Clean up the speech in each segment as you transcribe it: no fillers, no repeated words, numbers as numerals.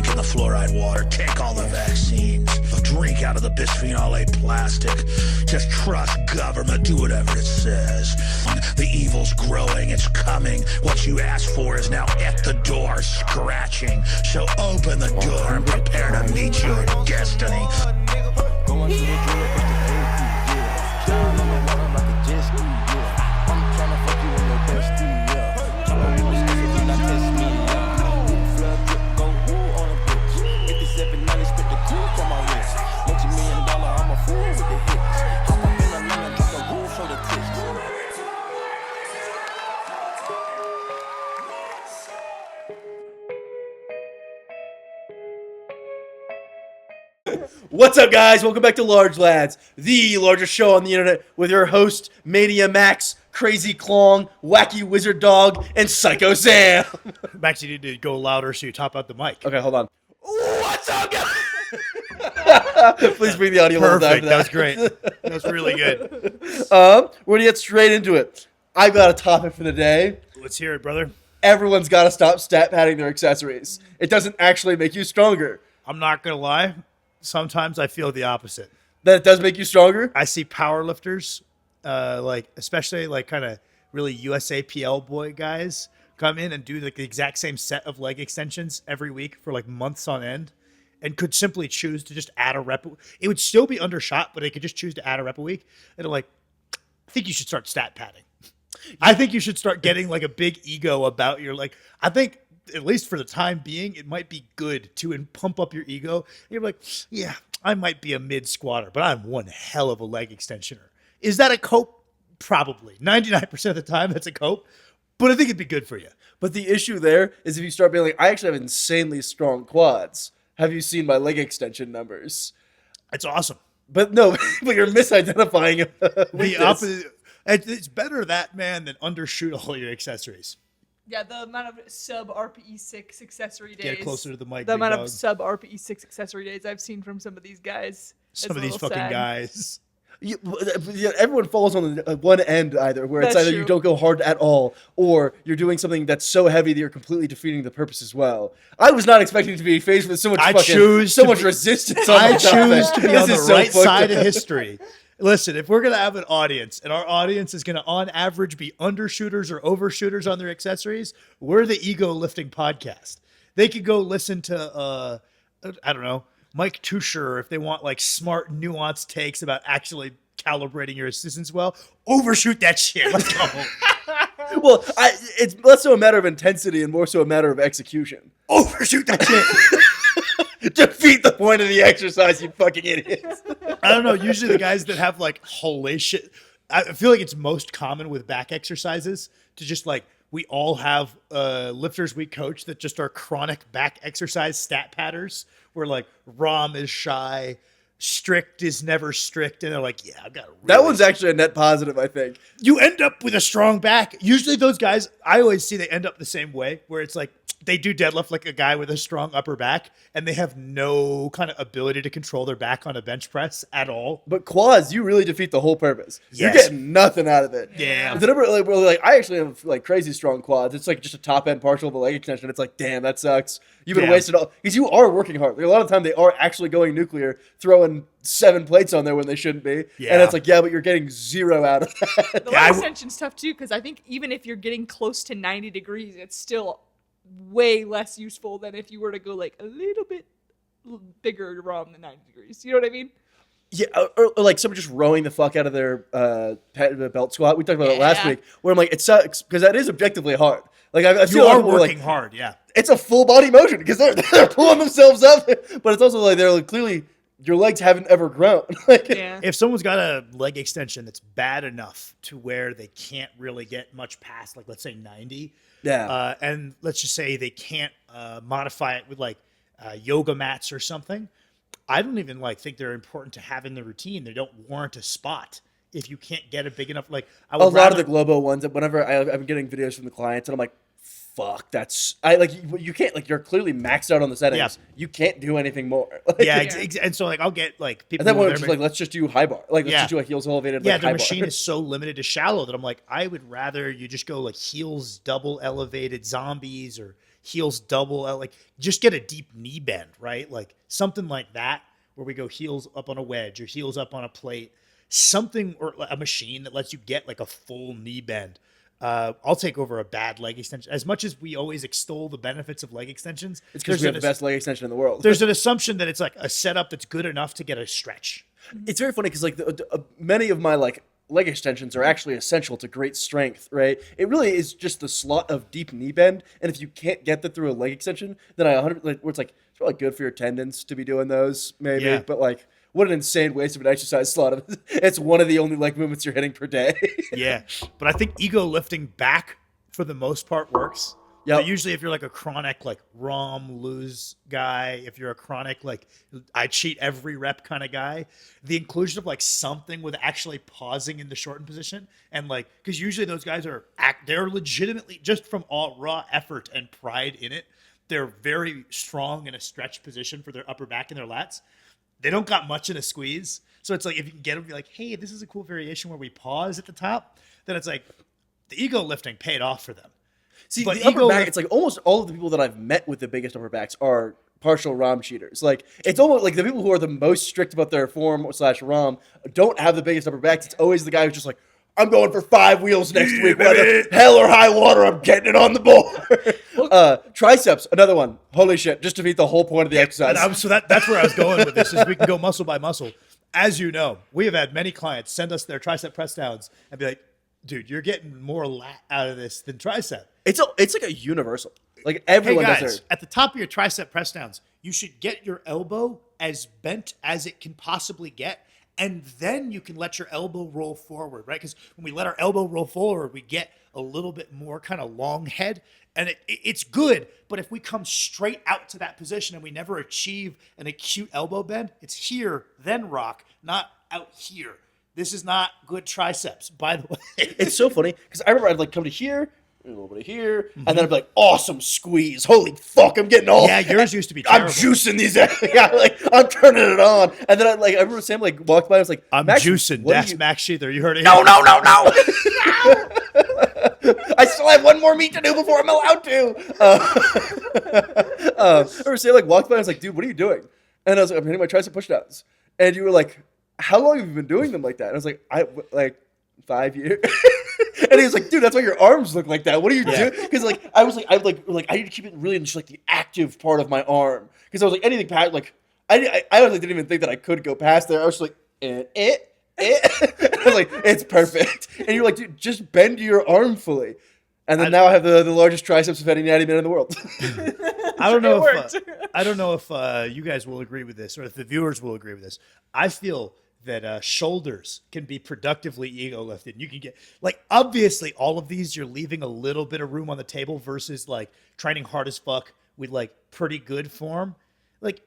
in the fluoride water. Take all the vaccines. Drink out of the bisphenol A plastic. Just trust government. Do whatever it says. The evil's growing. It's coming. What you asked for is now at the door, scratching. So open the door and prepare to meet your destiny. Going to the drip with the AP, yeah. Down on the water like a jet ski, yeah. I'm tryna fuck you in your bestie, yeah. Tryna be respectful, do not test me, yeah. Flood drip, go woo on a bitch. 5790, spit the coupe on my wrist. $multi-million, I'm a fool with the hits. Hop up in a lemon, drop the roof, show the tits. What's up, guys? Welcome back to Large Lads, the largest show on the internet with your host, Mania Max, Crazy Klong, Wacky Wizard Dog, and Psycho Sam. Max, you need to go louder so you top out the mic. Okay, hold on. What's up, guys? Please bring the audio level down Perfect. to That was great. That was really good. We're going to get straight into it. I've got a topic for the day. Let's hear it, brother. Everyone's got to stop stat padding their accessories. It doesn't actually make you stronger. I'm not going to lie. Sometimes I feel the opposite. That it does make you stronger? I see power lifters, especially kind of really USAPL boy guys come in and do the exact same set of leg extensions every week for like months on end and could simply choose to just add a rep. It would still be undershot, but they could just choose to add a rep a week. And they're like, I think you should start stat padding. I think you should start getting like a big ego about your, like, I think at least for the time being, it might be good to pump up your ego. And you're like, yeah, I might be a mid squatter, but I'm one hell of a leg extensioner. Is that a cope? Probably. 99% of the time, that's a cope. But I think it'd be good for you. But the issue there is if you start being like, I actually have insanely strong quads. Have you seen my leg extension numbers? It's awesome. But no, but you're misidentifying The opposite. It's better that, man, than undershoot all your accessories. Yeah, the amount of sub RPE 6 accessory days. Get closer to the mic. The amount dog. of sub RPE 6 accessory days I've seen from some of these guys. Some of these fucking guys. Everyone falls on one end either, where it's That's either true. you don't go hard at all, or you're doing something that's so heavy that you're completely defeating the purpose as well. I was not expecting to be faced with so much resistance. On I the choose topic. to be on This the is so right fucked side up. of history. Listen, if we're going to have an audience, and our audience is going to, on average, be undershooters or overshooters on their accessories, we're the ego lifting podcast. They could go listen to, I don't know, Mike Tusher if they want like smart, nuanced takes about actually calibrating your assistance well. Overshoot that shit. Let's go. Well, it's less so a matter of intensity and more so a matter of execution. Overshoot that shit. Defeat the point of the exercise, you fucking idiots. I don't know. Usually the guys that have like holy shit, I feel like it's most common with back exercises to just like, we all have lifters we coach that just are chronic back exercise stat patters where like ROM is shy, strict is never strict. And they're like, yeah, I've got a really That one's actually a net positive, I think. You end up with a strong back. Usually those guys, I always see they end up the same way where it's like, they do deadlift like a guy with a strong upper back, and they have no kind of ability to control their back on a bench press at all. But quads, you really defeat the whole purpose. Yes. You're getting nothing out of it. Yeah. The number, like, I actually have like crazy strong quads. It's like just a top end partial of a leg extension. It's like, damn, that sucks. You've been Yeah. wasted all because you are working hard. Like, a lot of the time, they are actually going nuclear, throwing 7 plates on there when they shouldn't be. Yeah. And it's like, yeah, but you're getting 0 out of that. The Yeah, leg extension's tough too, because I think even if you're getting close to 90 degrees, it's still way less useful than if you were to go like a little bit bigger ROM than 90 degrees. You know what I mean? Yeah, or like someone just rowing the fuck out of their belt squat. We talked about it last Yeah. week, where I'm like, it sucks because that is objectively hard. Like I feel You like are people are working like, hard, yeah. it's a full body motion because they're pulling themselves up, but it's also like they're like, clearly your legs haven't ever grown. Like, Yeah. If someone's got a leg extension that's bad enough to where they can't really get much past, like, let's say 90, yeah. and let's just say they can't modify it with like yoga mats or something, I don't even like think they're important to have in the routine. They don't warrant a spot if you can't get a big enough. Like I would A lot of rather- the Globo ones. Whenever I'm getting videos from the clients, and I'm like, fuck, that's you can't, like, you're clearly maxed out on the settings. Yeah. You can't do anything more. Like, yeah, Yeah. and so like I'll get like people. At that who point, are it's just there- like, let's just do high bar. Like, let's Yeah. just do a heels elevated. yeah, like, the high machine bar. is so limited to shallow that I'm like, I would rather you just go like heels double elevated zombies or heels double out, like just get a deep knee bend, right? Like something like that where we go heels up on a wedge or heels up on a plate, something, or a machine that lets you get like a full knee bend. I'll take over a bad leg extension. As much as we always extol the benefits of leg extensions, It's because we have the best leg extension in the world. there's an assumption that it's like a setup that's good enough to get a stretch. It's very funny because like many of my like leg extensions are actually essential to great strength, right? It really is just the slot of deep knee bend, and if you can't get that through a leg extension, then where it's like it's probably good for your tendons to be doing those, maybe. Yeah. But like, what an insane waste of an exercise slot! It's one of the only leg movements you're hitting per day. Yeah, but I think ego lifting back for the most part works. Yep. But usually if you're like a chronic like ROM lose guy, if you're a chronic like I cheat every rep kind of guy, the inclusion of like something with actually pausing in the shortened position and like, because usually those guys they're legitimately just from all raw effort and pride in it, they're very strong in a stretched position for their upper back and their lats. They don't got much in a squeeze. So it's like, if you can get them to be like, hey, this is a cool variation where we pause at the top, then it's like the ego lifting paid off for them. See, But the upper ego back, lift- it's like almost all of the people that I've met with the biggest upper backs are partial ROM cheaters. Like, it's almost like the people who are the most strict about their form / ROM don't have the biggest upper backs. It's always the guy who's just like, I'm going for 5 wheels next week, whether hell or high water, I'm getting it on the board. Triceps, another one. Holy shit, just to defeat the whole point of the exercise. That's where I was going with this, is we can go muscle by muscle. As you know, we have had many clients send us their tricep press downs and be like, dude, you're getting more lat out of this than tricep. It's like a universal. Like Hey everyone guys, does their. at the top of your tricep press downs, you should get your elbow as bent as it can possibly get, and then you can let your elbow roll forward, right? Because when we let our elbow roll forward, we get a little bit more kind of long head, and it's good. But if we come straight out to that position and we never achieve an acute elbow bend, it's here, then rock, not out here. This is not good triceps, by the way. It's so funny because I remember I'd like come to here, a little bit of here, and then I'd be like, awesome squeeze. Holy fuck, I'm getting all. Yeah, yours used to be I'm terrible. juicing these. Yeah, like I'm turning it on. And then I remember Sam like walked by. I was like, I'm Max, juicing. what are That's you- Max Sheether. You heard it. No, here. no. I still have one more meet to do before I'm allowed to. I remember Sam like walked by. I was like, dude, what are you doing? And I was like, I'm hitting my tricep pushdowns. And you were like, how long have you been doing them like that? And I was like, like 5 years. And he was like, dude, that's why your arms look like that. What are you doing? Because I was like, I need to keep it really in just like the active part of my arm. Because I was like, anything past, like, I honestly didn't even think that I could go past there. I was just like, And I was like, it's perfect. And you're like, dude, just bend your arm fully. And then now I have the largest triceps of any natty man in the world. I don't know It if you guys will agree with this, or if the viewers will agree with this. I feel that shoulders can be productively ego lifted. You can get, like, obviously all of these you're leaving a little bit of room on the table versus like training hard as fuck with like pretty good form. Like,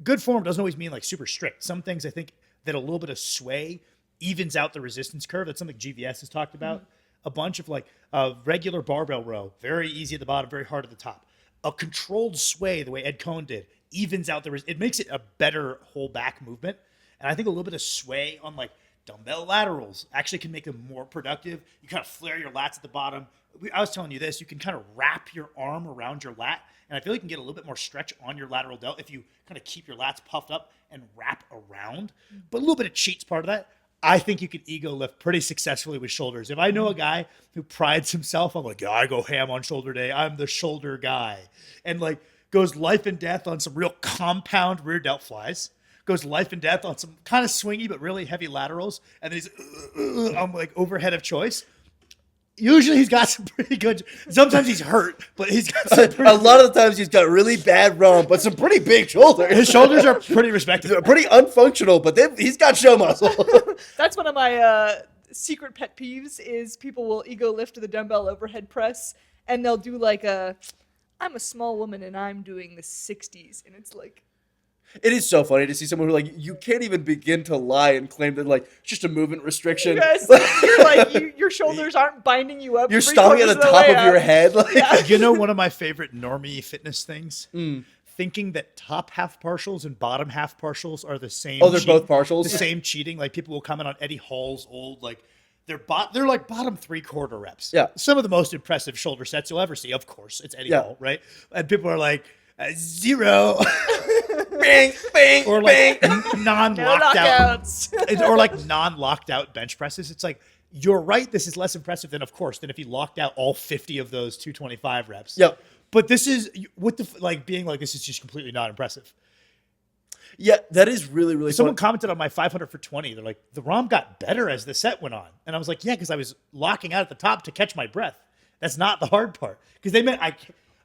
good form doesn't always mean like super strict. Some things I think that a little bit of sway evens out the resistance curve. That's something GVS has talked about. A bunch of like regular barbell row, very easy at the bottom, very hard at the top. A controlled sway, the way Ed Cohn did, evens out it makes it a better whole back movement. And I think a little bit of sway on like dumbbell laterals actually can make them more productive. You kind of flare your lats at the bottom. I was telling you this, you can kind of wrap your arm around your lat, and I feel like you can get a little bit more stretch on your lateral delt if you kind of keep your lats puffed up and wrap around. But a little bit of cheat's part of that. I think you can ego lift pretty successfully with shoulders. If I know a guy who prides himself on like, yeah, I go ham on shoulder day, I'm the shoulder guy, and like goes life and death on some real compound rear delt flies, goes life and death on some kind of swingy but really heavy laterals, and then he's on like overhead of choice. Usually he's got some pretty good. Sometimes he's hurt, but he's got some pretty, A lot of the times he's got really bad ROM, but some pretty big shoulders. his shoulders are pretty respectable. They're pretty unfunctional, but he's got show muscle. That's one of my secret pet peeves is people will ego lift the dumbbell overhead press and they'll do like I'm a small woman and I'm doing the 60s. And it's like, It is so funny to see someone who like you can't even begin to lie and claim that like it's just a movement restriction. yes, you're like, your shoulders aren't binding you up. You're 3/4 stopping at the of top way of your up. head. Like, You know, one of my favorite normie fitness things? Thinking that top half partials and bottom half partials are the same. Oh, they're both partials? The same cheating. Like people will comment on Eddie Hall's old, like they're like bottom 3/4 reps. Yeah. Some of the most impressive shoulder sets you'll ever see. Of course, it's Eddie Hall, right? And people are like 0, bang, bang, or like non-locked out, Knockouts. or like non-locked out bench presses. It's like you're right. This is less impressive than if you locked out all 50 of those 225 reps. Yep. But this is being like this is just completely not impressive. Yeah, that is really, really Someone fun. commented on my 500 for 20. They're like, the ROM got better as the set went on. And I was like, yeah, because I was locking out at the top to catch my breath. That's not the hard part. Because they meant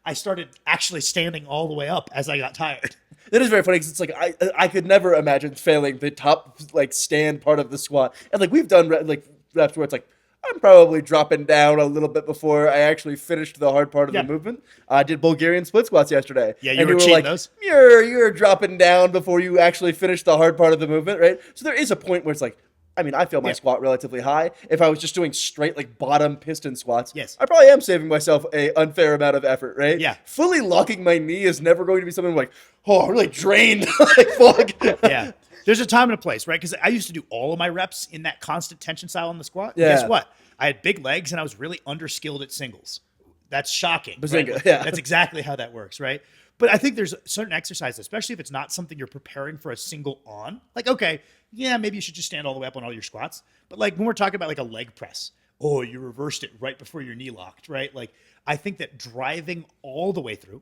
I started actually standing all the way up as I got tired. That is very funny because it's like I could never imagine failing the top like stand part of the squat. And like we've done like reps where it's like I'm probably dropping down a little bit before I actually finished the hard part of the movement. I did Bulgarian split squats yesterday. Yeah, and you were cheating like, those? You're dropping down before you actually finish the hard part of the movement, right? So there is a point where it's like, I mean, I feel my squat relatively high. If I was just doing straight like bottom piston squats, Yes. I probably am saving myself a unfair amount of effort, right? Yeah. Fully locking my knee is never going to be something I'm like, oh, I'm really drained. Like, fuck. Yeah. There's a time and a place, right? Because I used to do all of my reps in that constant tension style on the squat. Yeah. Guess what? I had big legs and I was really underskilled at singles. That's shocking. Bazinga, Right? yeah. That's exactly how that works, right? But I think there's certain exercises, especially if it's not something you're preparing for a single on. Like, okay, yeah, maybe you should just stand all the way up on all your squats. But like when we're talking about like a leg press, oh, you reversed it right before your knee locked, right? Like I think that driving all the way through,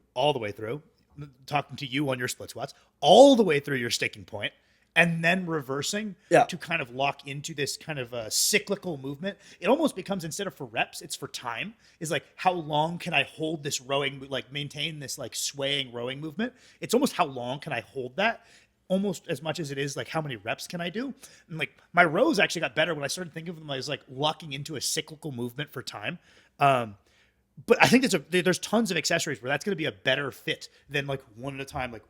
talking to you on your split squats, all the way through your sticking point, and then reversing to kind of lock into this kind of a cyclical movement. It almost becomes, instead of for reps, it's for time. Is like, how long can I hold this rowing, like maintain this like swaying rowing movement? It's almost how long can I hold that, almost as much as it is like how many reps can I do? And like my rows actually got better when I started thinking of them as like locking into a cyclical movement for time. But I think there's tons of accessories where that's going to be a better fit than like one at a time, like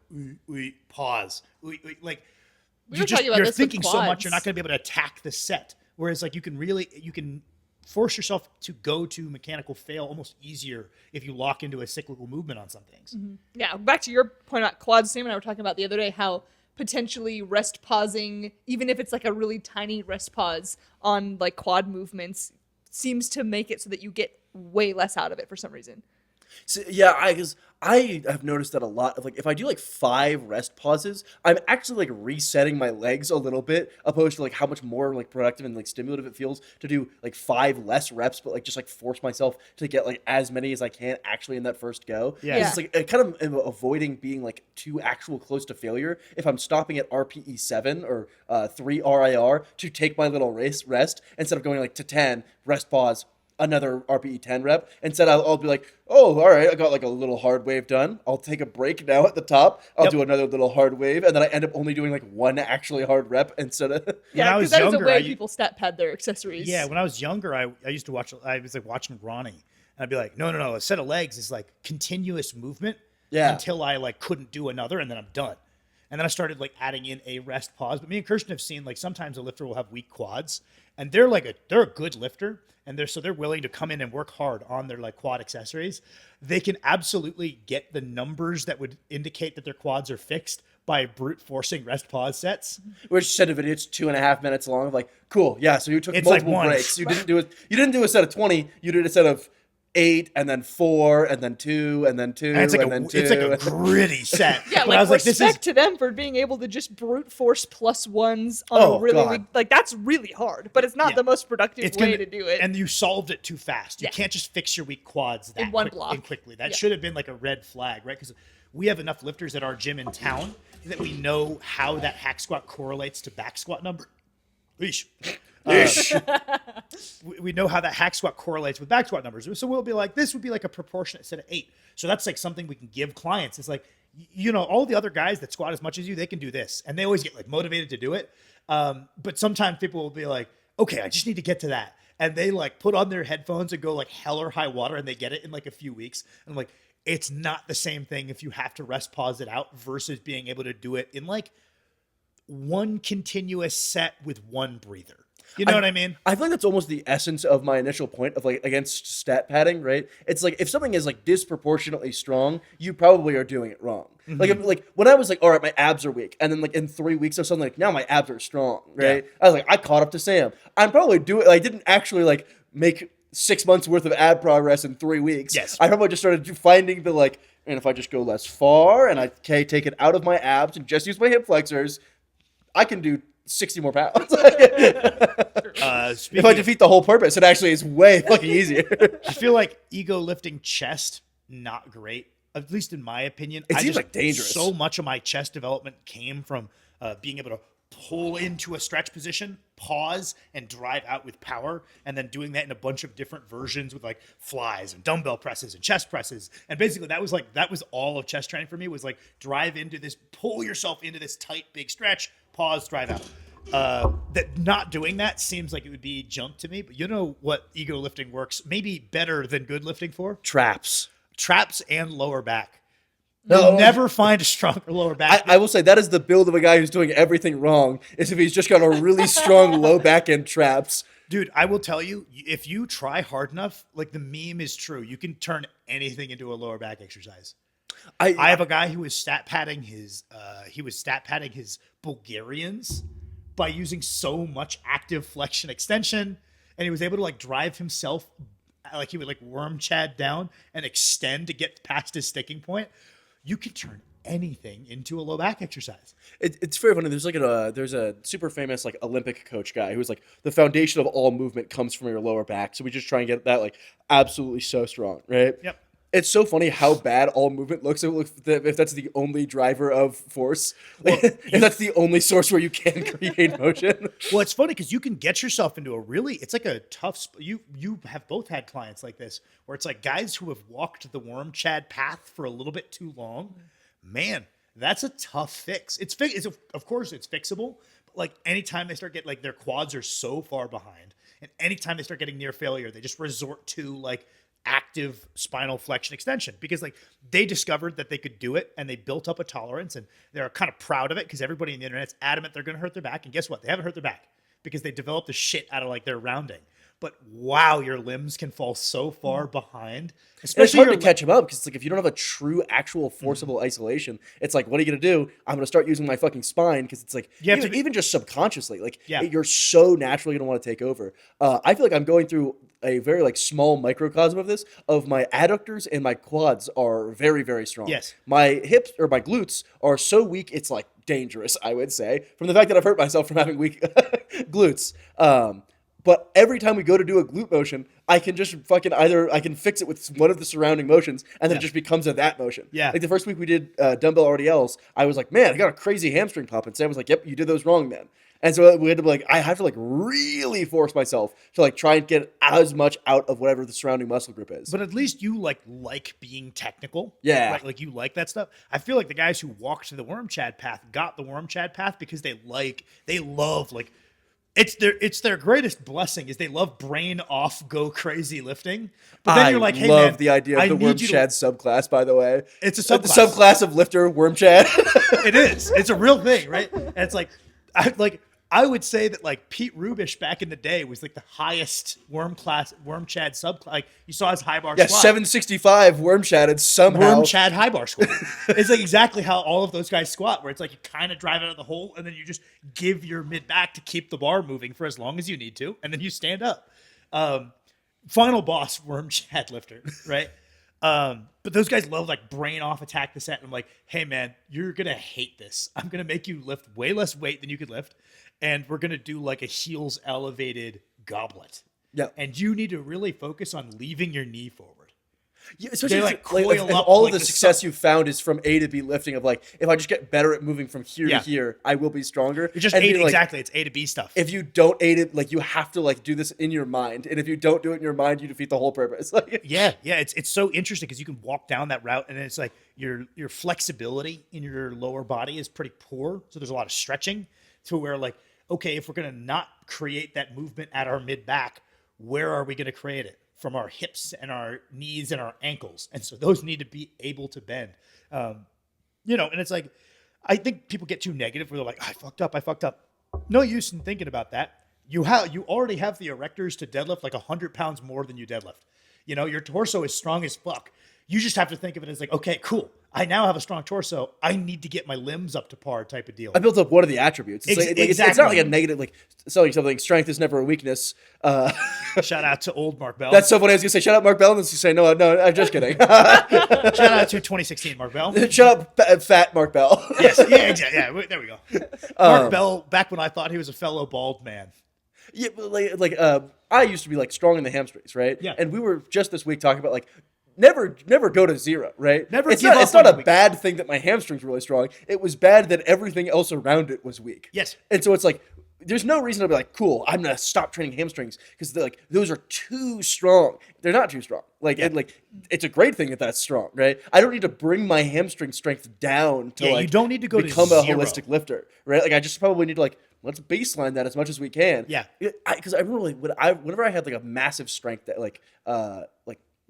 pause, like. We were talking about You're this with thinking so much, quads. you're not going to be able to attack the set. Whereas, like, you can force yourself to go to mechanical fail almost easier if you lock into a cyclical movement on some things. Mm-hmm. Yeah, back to your point about quads, Sam and I were talking about the other day how potentially rest pausing, even if it's like a really tiny rest pause on like quad movements, seems to make it so that you get way less out of it for some reason. So, yeah, because I have noticed that a lot of like if I do like 5 rest pauses, I'm actually like resetting my legs a little bit, opposed to like how much more like productive and like stimulative it feels to do like 5 less reps, but like just like force myself to get like as many as I can actually in that first go. Yeah. It's like I kind of am avoiding being like too actual close to failure if I'm stopping at RPE 7 or 3 RIR to take my little rest instead of going like to 10 rest pause. Another RPE 10 rep. Instead, I'll be like, oh, all right, I got like a little hard wave done. I'll take a break now at the top. I'll do another little hard wave, and then I end up only doing like one actually hard rep instead of. Yeah, I because was that is a younger, way I- people stat pad their accessories. Yeah, when I was younger, I used to watch. I was like watching Ronnie, and I'd be like, no, a set of legs is like continuous movement until I like couldn't do another, and then I'm done. And then I started like adding in a rest pause. But me and Kirsten have seen like sometimes a lifter will have weak quads, and they're a good lifter, and they're willing to come in and work hard on their like quad accessories. They can absolutely get the numbers that would indicate that their quads are fixed by brute forcing rest pause sets. Which said of it, it's 2.5 minutes long. Of like, cool, yeah. So you took It's like multiple one. breaks. You didn't do it. You didn't do a set of 20. You did a set of 8, and then 4, and then 2, and then 2, And it's like then 2. it's like a gritty set. Yeah, But like I was like, respect to them for being able to just brute force +1s on Oh, a really God. weak, like that's really hard, but it's not Yeah. the most productive It's way gonna- to do it. And you solved it too fast. You Yeah. can't just fix your weak quads that In one quick, block. and quickly. That Yeah. should have been like a red flag, right? Because we have enough lifters at our gym in town that we know how that hack squat correlates to back squat number. Eesh. We know how that hack squat correlates with back squat numbers. So we'll be like, this would be like a proportionate set of 8. So that's like something we can give clients. It's like, you know, all the other guys that squat as much as you, they can do this. And they always get like motivated to do it. But sometimes people will be like, okay, I just need to get to that. And they like put on their headphones and go like hell or high water and they get it in like a few weeks. And I'm like, it's not the same thing if you have to rest pause it out versus being able to do it in like one continuous set with one breather. You know what I mean? I feel like that's almost the essence of my initial point of like against stat padding, right? It's like if something is like disproportionately strong, you probably are doing it wrong. Like when I was like, all right, my abs are weak, and then like in 3 weeks or something, like now my abs are strong, right? I was like, I caught up to Sam. I'm probably doing. I didn't actually like make 6 months worth of ab progress in 3 weeks. Yes. I probably just started finding the like, and if I just go less far and I take it out of my abs and just use my hip flexors, I can do 60 more pounds. If I defeat the whole purpose, it actually is way fucking easier. I feel like ego lifting chest, not great. At least in my opinion. It seems like dangerous. So much of my chest development came from being able to pull into a stretch position, pause, and drive out with power, and then doing that in a bunch of different versions with like flies and dumbbell presses and chest presses. And basically that was all of chest training for me, was like drive into this, pull yourself into this tight, big stretch, pause, drive out. That not doing that seems like it would be junk to me, but you know what ego lifting works maybe better than good lifting for? Traps And lower back. No. You'll never find a stronger lower back. I will say that is the build of a guy who's doing everything wrong, is if he's just got a really strong low back end traps. Dude, I will tell you, if you try hard enough, like the meme is true, you can turn anything into a lower back exercise. I have a guy who was stat padding his Bulgarians by using so much active flexion extension, and he was able to like drive himself, like he would like worm Chad down and extend to get past his sticking point. You can turn anything into a low back exercise. It's very funny. There's like there's a super famous like Olympic coach guy who's like, the foundation of all movement comes from your lower back. So we just try and get that like absolutely so strong, right? Yep. It's so funny how bad all movement looks if that's the only driver of force. If that's the only source where you can create motion. Well, it's funny because you can get yourself into a really, it's like a tough, you have both had clients like this, where it's like guys who have walked the worm Chad path for a little bit too long. Man, that's a tough fix. It's of course it's fixable, but like anytime they start getting, like their quads are so far behind, and anytime they start getting near failure, they just resort to like active spinal flexion extension, because like they discovered that they could do it and they built up a tolerance, and they're kind of proud of it because everybody on the internet's adamant they're going to hurt their back. And guess what? They haven't hurt their back because they developed the shit out of like their rounding. But wow, your limbs can fall so far behind. Especially it's hard to catch him up because it's like if you don't have a true, actual, forcible isolation, it's like, what are you gonna do? I'm gonna start using my fucking spine because it's like even just subconsciously, like you're so naturally gonna want to take over. I feel like I'm going through a very like small microcosm of this. Of my adductors and my quads are very, very strong. Yes, my hips or my glutes are so weak it's like dangerous. I would say from the fact that I've hurt myself from having weak glutes. But every time we go to do a glute motion, I can just fucking I can fix it with one of the surrounding motions, and then it just becomes that motion. Yeah. Like the first week we did dumbbell RDLs, I was like, man, I got a crazy hamstring pop. And Sam was like, yep, you did those wrong, man. And so we had to be like, I have to like really force myself to like try and get as much out of whatever the surrounding muscle group is. But at least you like being technical. Yeah. Like you like that stuff. I feel like the guys who walked the worm Chad path got the worm Chad path because they love like, it's their greatest blessing is they love brain off, go crazy lifting. But then you're like, hey, I love man, the idea of the worm Chad subclass, by the way. It's a subclass. The subclass of lifter worm Chad. It is. It's a real thing, right? And it's like, I would say that like Pete Rubish back in the day was like the highest worm Chad subclass. Like you saw his high bar squat. 765 worm Chad, and somehow worm Chad high bar squat. It's like exactly how all of those guys squat, where it's like you kind of drive out of the hole and then you just give your mid back to keep the bar moving for as long as you need to, and then you stand up. Final boss worm Chad lifter, right? But those guys love like brain off attack the set. And I'm like, hey man, you're going to hate this. I'm going to make you lift way less weight than you could lift. And we're going to do like a heels elevated goblet. Yeah. And you need to really focus on leaving your knee forward. Yeah, especially like if coil up all like of the success you found is from A to B lifting of like, if I just get better at moving from here to here, I will be stronger. You're just and A, like, exactly. It's A to B stuff. If you don't aid it, like you have to like do this in your mind. And if you don't do it in your mind, you defeat the whole purpose. Like, yeah. It's so interesting because you can walk down that route and it's like your flexibility in your lower body is pretty poor. So there's a lot of stretching to where like, okay, if we're going to not create that movement at our mid back, where are we going to create it? From our hips and our knees and our ankles. And so those need to be able to bend. And it's like, I think people get too negative where they're like, I fucked up. No use in thinking about that. you already have the erectors to deadlift like 100 pounds more than you deadlift. You know, your torso is strong as fuck. You just have to think of it as like, okay, cool. I now have a strong torso. I need to get my limbs up to par type of deal. I built up one of the attributes. It's, it's not like a negative, like selling something. Strength is never a weakness. Shout out to old Mark Bell. That's so funny. I was gonna say shout out Mark Bell, and then you say no, I'm just kidding. Shout out to 2016 Mark Bell. Shut up, fat Mark Bell. Yes, yeah, exactly. Yeah, there we go. Mark Bell, back when I thought he was a fellow bald man. Yeah, but I used to be like strong in the hamstrings, right? Yeah. And we were just this week talking about like never go to zero, right? Never It's give not, up it's not on a the bad thing that my hamstrings were really strong. It was bad that everything else around it was weak. Yes. And so it's like there's no reason to be like, cool, I'm gonna stop training hamstrings because like those are too strong. They're not too strong. It's a great thing that that's strong, right? I don't need to bring my hamstring strength down to you don't need to go to become a zero. holistic lifter, right? Like I just probably need to like let's baseline that as much as we can. Yeah. Because I remember like whenever I had like a massive strength that like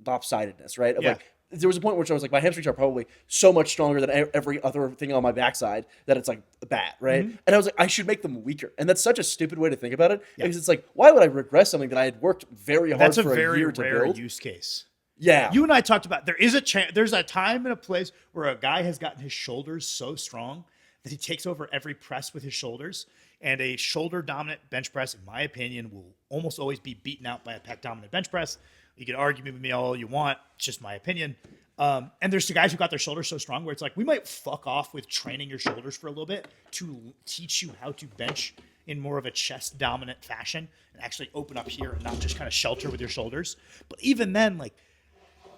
lopsidedness, right? Of, Yeah. Like there was a point where I was like, my hamstrings are probably so much stronger than every other thing on my backside that it's like bad, right? Mm-hmm. And I was like, I should make them weaker. And that's such a stupid way to think about it because it's like, why would I regress something that I had worked very hard That's for a very year to rare build? use case. Yeah. You and I talked about there's a time and a place where a guy has gotten his shoulders so strong that he takes over every press with his shoulders. And a shoulder dominant bench press, in my opinion, will almost always be beaten out by a pec dominant bench press. You can argue with me all you want. It's just my opinion. And there's the guys who got their shoulders so strong where it's like, we might fuck off with training your shoulders for a little bit to teach you how to bench in more of a chest dominant fashion and actually open up here and not just kind of shelter with your shoulders. But even then, like,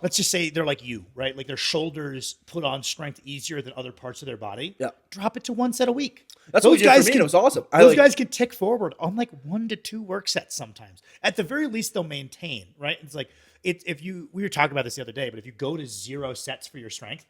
let's just say they're like you, right? Like their shoulders put on strength easier than other parts of their body. Yeah. Drop it to one set a week. That's what we did for me, and it was awesome. Those guys can tick forward on like 1 to 2 work sets sometimes. At the very least, they'll maintain, right? It's like we were talking about this the other day, but if you go to 0 sets for your strength,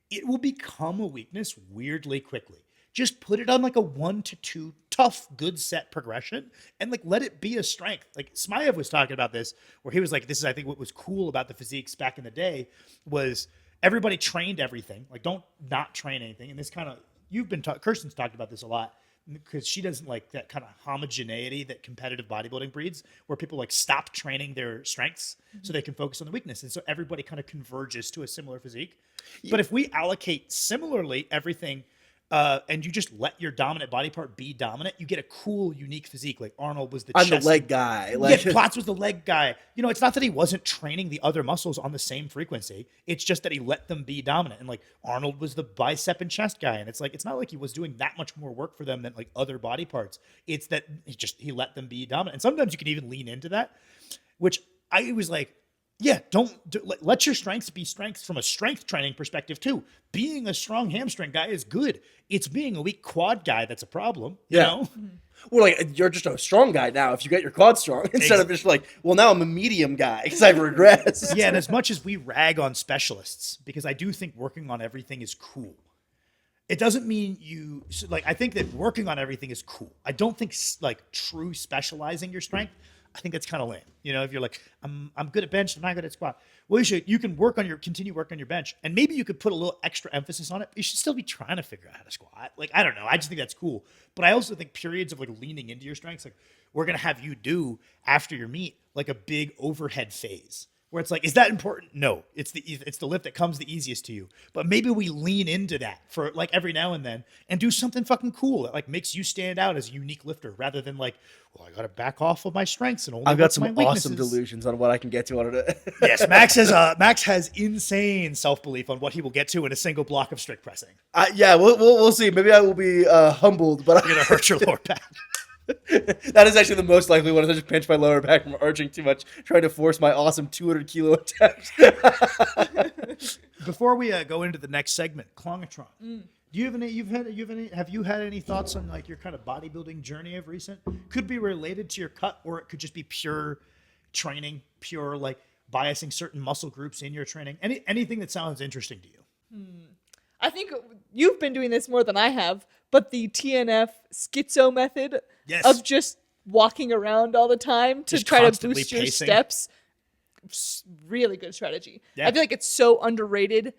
it will become a weakness weirdly quickly. Just put it on like a 1 to 2 tough, good set progression and like let it be a strength. Like Smaev was talking about this, where he was like, this is, I think, what was cool about the physiques back in the day was everybody trained everything. Like, don't not train anything. And this kind of, Kirsten's talked about this a lot because she doesn't like that kind of homogeneity that competitive bodybuilding breeds, where people like stop training their strengths so they can focus on the weakness. And so everybody kind of converges to a similar physique. Yeah. But if we allocate similarly everything, and you just let your dominant body part be dominant, you get a cool, unique physique. Like Arnold was the I'm the leg guy. Platz was the leg guy. You know, it's not that he wasn't training the other muscles on the same frequency. It's just that he let them be dominant. And like Arnold was the bicep and chest guy. And it's like, it's not like he was doing that much more work for them than like other body parts. It's that he let them be dominant. And sometimes you can even lean into that, which I was like, yeah, let your strengths be strengths from a strength training perspective too. Being a strong hamstring guy is good. It's being a weak quad guy that's a problem. You know? Well, like you're just a strong guy now if you get your quad strong instead of just like, well, now I'm a medium guy because I've regressed. Yeah, and as much as we rag on specialists, because I do think working on everything is cool. It doesn't mean I think that working on everything is cool. I don't think like true specializing your strength, I think that's kind of lame. You know, if you're like, I'm good at bench, I'm not good at squat. Well, you can continue work on your bench, and maybe you could put a little extra emphasis on it. But you should still be trying to figure out how to squat. Like, I don't know. I just think that's cool. But I also think periods of like leaning into your strengths, like we're gonna have you do after your meet, like a big overhead phase. Where it's like, is that important? No, it's the lift that comes the easiest to you. But maybe we lean into that for like every now and then and do something fucking cool that like makes you stand out as a unique lifter, rather than like, well, I got to back off of my strengths and only I've got my some weaknesses. awesome delusions on what I can get to on it. Yes, Max has insane self-belief on what he will get to in a single block of strict pressing. Yeah, we'll see. Maybe I will be humbled, but You're gonna hurt your lower back. That is actually the most likely one. I just pinch my lower back from arching too much, trying to force my awesome 200 kilo attacks. Before we go into the next segment, Klongatron. Do you have you had any thoughts on like your kind of bodybuilding journey of recent? Could be related to your cut, or it could just be pure training, pure like biasing certain muscle groups in your training. Anything that sounds interesting to you. I think you've been doing this more than I have, but the TNF schizo method of just walking around all the time to Just try to constantly boost your pacing. steps, really good strategy. Yeah. I feel like it's so underrated,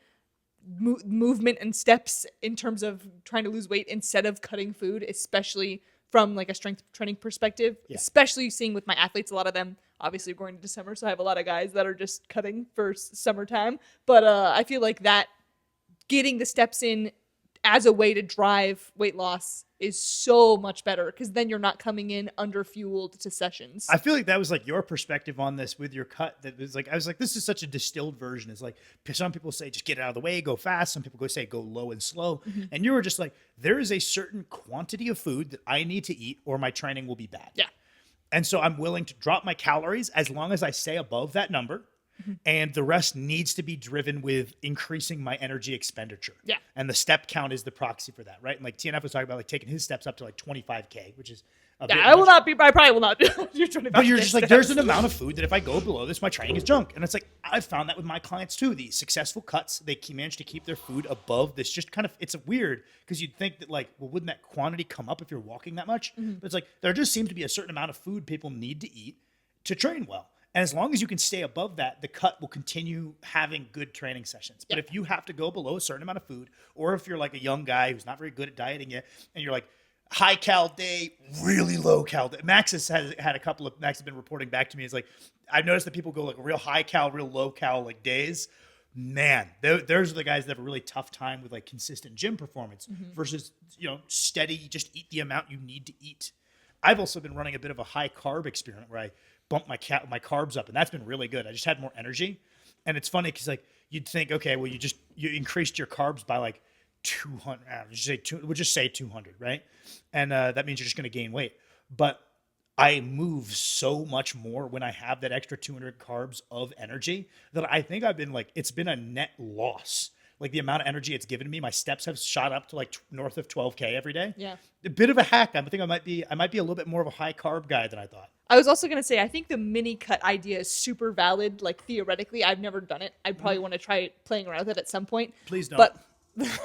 movement and steps in terms of trying to lose weight instead of cutting food, especially from like a strength training perspective, especially seeing with my athletes, a lot of them obviously going into summer. So I have a lot of guys that are just cutting for summertime. But I feel like that getting the steps in as a way to drive weight loss is so much better because then you're not coming in under fueled to sessions. I feel like that was like your perspective on this with your cut. That was like, I was like, this is such a distilled version. It's like some people say just get it out of the way, go fast. Some people say go low and slow. And you were just like, there is a certain quantity of food that I need to eat or my training will be bad. Yeah. And so I'm willing to drop my calories as long as I stay above that number. And the rest needs to be driven with increasing my energy expenditure. Yeah. And the step count is the proxy for that, right? And like TNF was talking about like taking his steps up to like 25K, which is a bit I probably will not do 25 but you're just like, steps. there's an amount of food that if I go below this, my training is junk. And it's like, I've found that with my clients too. The successful cuts, they manage to keep their food above this. Just kind of, it's weird because you'd think that like, well, wouldn't that quantity come up if you're walking that much? But it's like, there just seems to be a certain amount of food people need to eat to train well. And as long as you can stay above that, the cut will continue having good training sessions. But if you have to go below a certain amount of food, or if you're like a young guy who's not very good at dieting yet, and you're like, high cal day, really low cal day. Max has had a couple of, Max has been reporting back to me. It's like, I've noticed that people go like real high cal, real low cal like days. Man, those are the guys that have a really tough time with like consistent gym performance versus, steady, just eat the amount you need to eat. I've also been running a bit of a high carb experiment where I bump my carbs up, and that's been really good. I just had more energy. And it's funny because like you'd think, okay, well, you increased your carbs by like 200, we'll just say 200, right? And that means you're just going to gain weight. But I move so much more when I have that extra 200 carbs of energy that I think I've been like, it's been a net loss. Like the amount of energy it's given me, my steps have shot up to like north of 12K every day. Yeah. A bit of a hack. I think I might be a little bit more of a high carb guy than I thought. I was also going to say, I think the mini cut idea is super valid. Like theoretically, I've never done it. I probably want to try playing around with it at some point. Please don't. But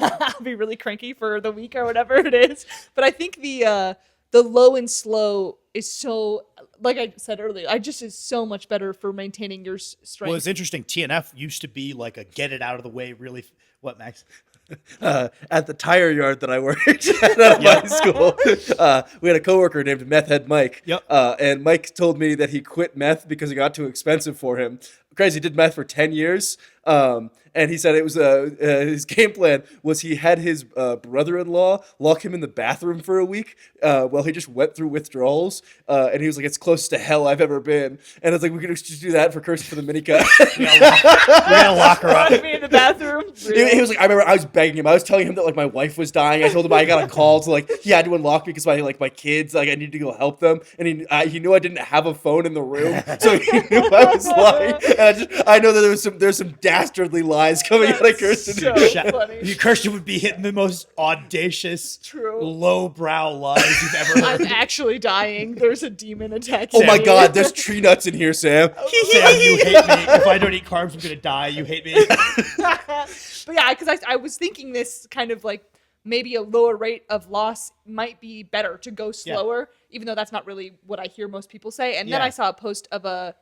I'll be really cranky for the week or whatever it is. But I think the low and slow is so, like I said earlier, is so much better for maintaining your strength. Well, it's interesting. TNF used to be like a get it out of the way, really. What, Max? At the tire yard that I worked at my school, we had a coworker named Meth Head Mike. Yep. And Mike told me that he quit meth because it got too expensive for him. Crazy, he did meth for 10 years. And he said it was his game plan was he had his brother-in-law lock him in the bathroom for a week while he just went through withdrawals. And he was like, it's close to hell I've ever been. And it's like, we could just do that for Kirsty for the mini cut. We gotta lock her up. Me in the bathroom. He was like, I remember I was begging him. I was telling him that like my wife was dying. I told him I got a call to like he had to unlock me because my kids like I needed to go help them. And he knew I didn't have a phone in the room, so he knew I was lying. And I know that there's some dastardly lies coming out of Kirsten. So funny. Kirsten would be hitting the most audacious, True. lowbrow lies you've ever heard. I'm actually dying. There's a demon attacking Oh my me. God, there's tree nuts in here, Sam. Sam, you hate me. If I don't eat carbs, I'm gonna die. You hate me. But yeah, because I was thinking this kind of like maybe a lower rate of loss might be better to go slower, even though that's not really what I hear most people say. And then I saw a post of a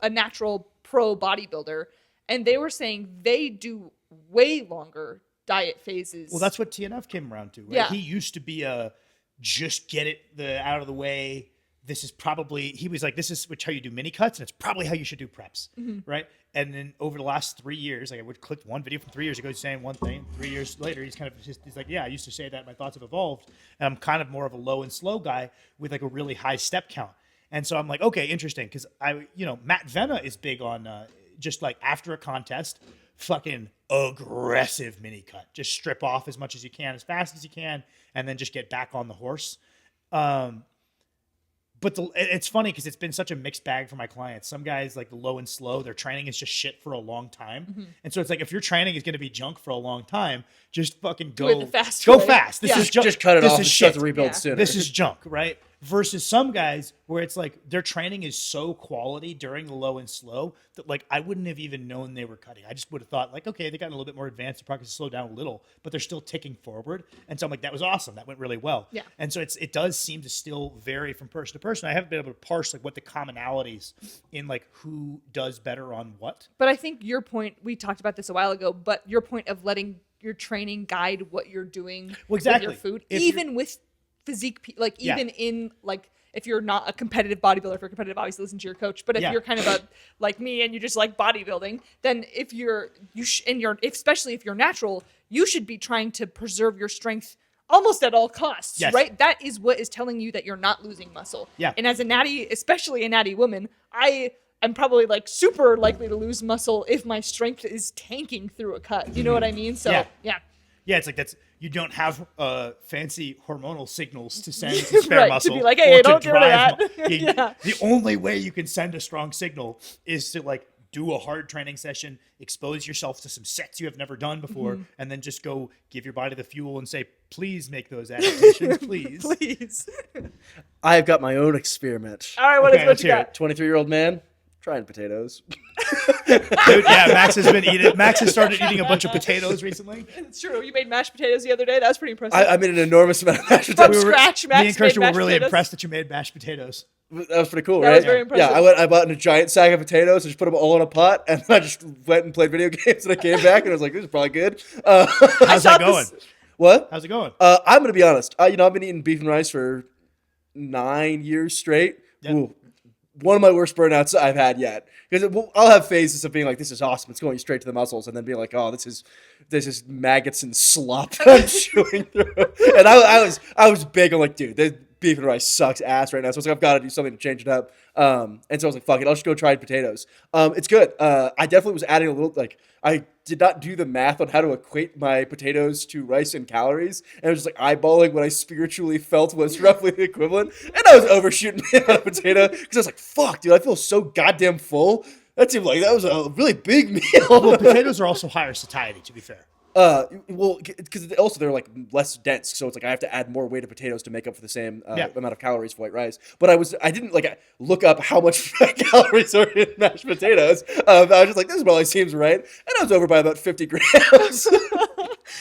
natural pro bodybuilder, and they were saying they do way longer diet phases. Well, that's what TNF came around to, right? Yeah. He used to be just get it out of the way. This is probably, he was like, this is how you do mini cuts, and it's probably how you should do preps, right? And then over the last 3 years, like I would click one video from 3 years ago saying one thing. 3 years later, he's like, yeah, I used to say that. My thoughts have evolved. And I'm kind of more of a low and slow guy with like a really high step count. And so I'm like, okay, interesting. Because Matt Venna is big on just like after a contest, fucking aggressive mini cut. Just strip off as much as you can, as fast as you can, and then just get back on the horse. But it's funny because it's been such a mixed bag for my clients. Some guys like the low and slow, their training is just shit for a long time. And so it's like, if your training is going to be junk for a long time, just fucking go it the fast go way. fast. This is junk. Just cut it This off is and shit. start the rebuild Yeah. sooner. This is junk, right? Versus some guys where it's like their training is so quality during the low and slow that like I wouldn't have even known they were cutting. I just would have thought like, okay, they got a little bit more advanced, they're probably slow down a little, but they're still ticking forward. And so I'm like, that was awesome. That went really well. Yeah. And so it does seem to still vary from person to person. I haven't been able to parse like what the commonalities in like who does better on what. But I think your point, we talked about this a while ago, but your point of letting your training guide what you're doing Well, exactly. with your food, If even with like even in like if you're not a competitive bodybuilder, if you're competitive, obviously listen to your coach. But if you're kind of a like me and you just like bodybuilding, then if especially if you're natural, you should be trying to preserve your strength almost at all costs, right? That is what is telling you that you're not losing muscle. Yeah. And as a natty, especially a natty woman, I'm probably like super likely to lose muscle if my strength is tanking through a cut. You know what I mean? So yeah. Yeah, it's like you don't have fancy hormonal signals to send to spare Right, muscle. to be like, hey, or don't to do that. The only way you can send a strong signal is to like do a hard training session, expose yourself to some sets you have never done before, and then just go give your body the fuel and say, please make those adaptations, please. Please. I've got my own experiment. All right, what Okay, let's you hear got? it. 23-year-old man trying potatoes. Dude, yeah, Max has started eating a bunch of potatoes recently. It's true. You made mashed potatoes the other day. That was pretty impressive. I made an enormous amount of mashed From potatoes. scratch, Max Me and Kirsten made were mashed really potatoes. impressed that you made mashed potatoes. That was pretty cool, That right? was very impressive. Yeah, I bought in a giant sack of potatoes and just put them all in a pot, and then I just went and played video games, and I came back and I was like, "This is probably good." How's that going? What? How's it going? I'm gonna be honest. I've been eating beef and rice for 9 years straight. Yep. Ooh, one of my worst burnouts I've had yet. Because I'll have phases of being like, "This is awesome. It's going straight to the muscles," and then being like, "Oh, this is maggots and slop that I'm chewing through." And I was big. I'm like, dude, this beef and rice sucks ass right now. So I was like, I've got to do something to change it up. And so I was like, fuck it, I'll just go try potatoes. It's good. I definitely was adding a little, like, I did not do the math on how to equate my potatoes to rice and calories. And I was just like eyeballing what I spiritually felt was roughly the equivalent. And I was overshooting the amount of potato because I was like, fuck, dude, I feel so goddamn full. That seemed like that was a really big meal. Well, potatoes are also higher satiety, to be fair. Well, because also they're like less dense, so it's like I have to add more weight of potatoes to make up for the same amount of calories for white rice. But I didn't like look up how much calories are in mashed potatoes. I was just like, this probably seems right, and I was over by about 50 grams.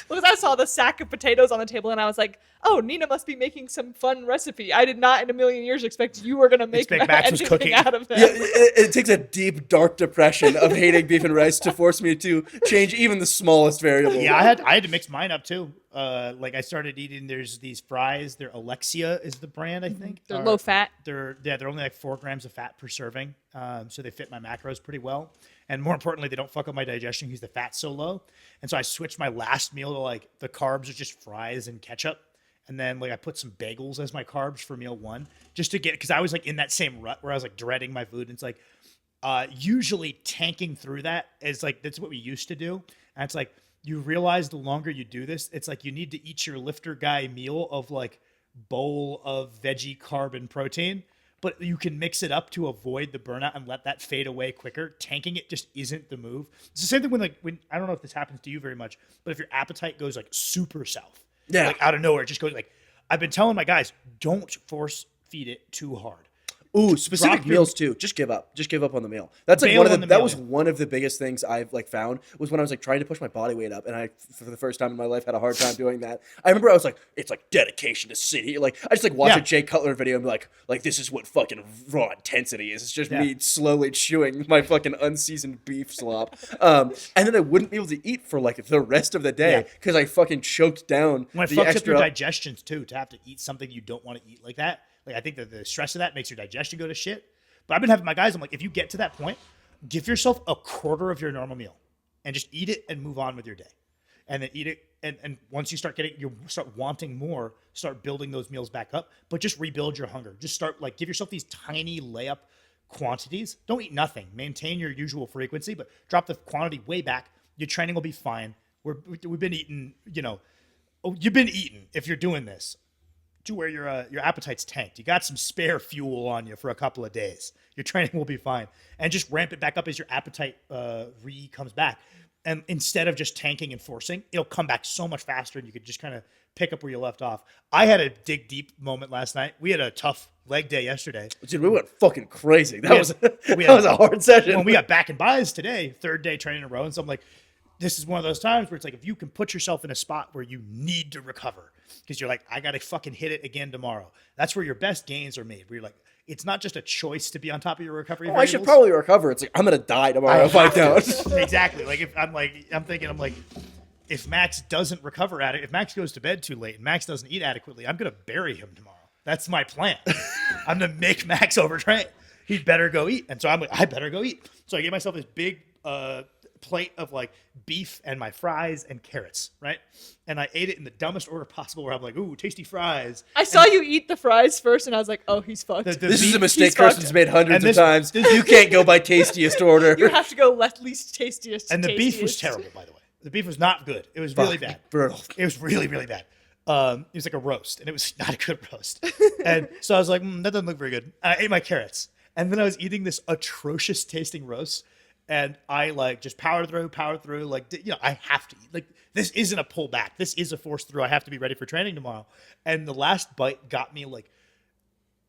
Because I saw the sack of potatoes on the table and I was like, oh, Nina must be making some fun recipe. I did not in a million years expect you were going to make Max was anything cooking. out of it. Yeah, it takes a deep, dark depression of hating beef and rice to force me to change even the smallest variable. Yeah, I had to mix mine up too. Like I started eating. There's these fries. They're Alexia is the brand, I think. They're low fat. They're only like 4 grams of fat per serving, so they fit my macros pretty well. And more importantly, they don't fuck up my digestion because the fat's so low. And so I switched my last meal to like the carbs are just fries and ketchup. And then like I put some bagels as my carbs for meal 1 just to get, because I was like in that same rut where I was like dreading my food. And it's like usually tanking through that is like, that's what we used to do. And it's like, you realize the longer you do this, it's like you need to eat your lifter guy meal of like bowl of veggie carb and protein. But you can mix it up to avoid the burnout and let that fade away quicker. Tanking it just isn't the move. It's the same thing when I don't know if this happens to you very much, but if your appetite goes like super south, like out of nowhere, it just goes like, I've been telling my guys, don't force feed it too hard. Ooh, specific meals too. Just give up. Just give up on the meal. That's like one of the that was one of the biggest things I've like found was when I was like trying to push my body weight up, and I for the first time in my life had a hard time doing that. I remember I was like, it's like dedication to city. Like I just like watch a Jay Cutler video and be like this is what fucking raw intensity is. It's just me slowly chewing my fucking unseasoned beef slop, and then I wouldn't be able to eat for like the rest of the day because I fucking choked down when it the fucks extra up your digestions too to have to eat something you don't want to eat like that. Like I think that the stress of that makes your digestion go to shit. But I've been having my guys, I'm like, if you get to that point, give yourself a quarter of your normal meal and just eat it and move on with your day. And then eat it. And once you start wanting more, start building those meals back up, but just rebuild your hunger. Just start like, give yourself these tiny layup quantities. Don't eat nothing. Maintain your usual frequency, but drop the quantity way back. Your training will be fine. We've been eating, you've been eating if you're doing this. To where your appetite's tanked. You got some spare fuel on you for a couple of days. Your training will be fine. And just ramp it back up as your appetite comes back. And instead of just tanking and forcing, it'll come back so much faster and you could just kind of pick up where you left off. I had a dig deep moment last night. We had a tough leg day yesterday. Dude, we went fucking crazy. That was a hard session. When we got back and buys today, 3rd day training in a row. And so I'm like, this is one of those times where it's like, if you can put yourself in a spot where you need to recover, because you're like, I got to fucking hit it again tomorrow. That's where your best gains are made. Where you're like, it's not just a choice to be on top of your recovery. I should probably recover. It's like, I'm going to die tomorrow if I don't. Exactly. Like, if I'm thinking, if Max doesn't recover if Max goes to bed too late and Max doesn't eat adequately, I'm going to bury him tomorrow. That's my plan. I'm going to make Max overtrain. He'd better go eat. And so I'm like, I better go eat. So I gave myself this big plate of like beef and my fries and carrots, right? And I ate it in the dumbest order possible where I'm like, ooh, tasty fries. I saw you eat the fries first, and I was like, oh, he's fucked. This is a mistake he's fucked. Kirsten's made hundreds And of times. You can't go by tastiest order. You have to go least tastiest. And the beef was tastiest. terrible, by the way. The beef was not good. It was really bad. Brutal. It was really, really bad. It was like a roast, and it was not a good roast. And so I was like, that doesn't look very good. I ate my carrots. And then I was eating this atrocious tasting roast, and I like just power through. Like, you know, I have to eat. Like, this isn't a pullback. This is a force through. I have to be ready for training tomorrow. And the last bite got me like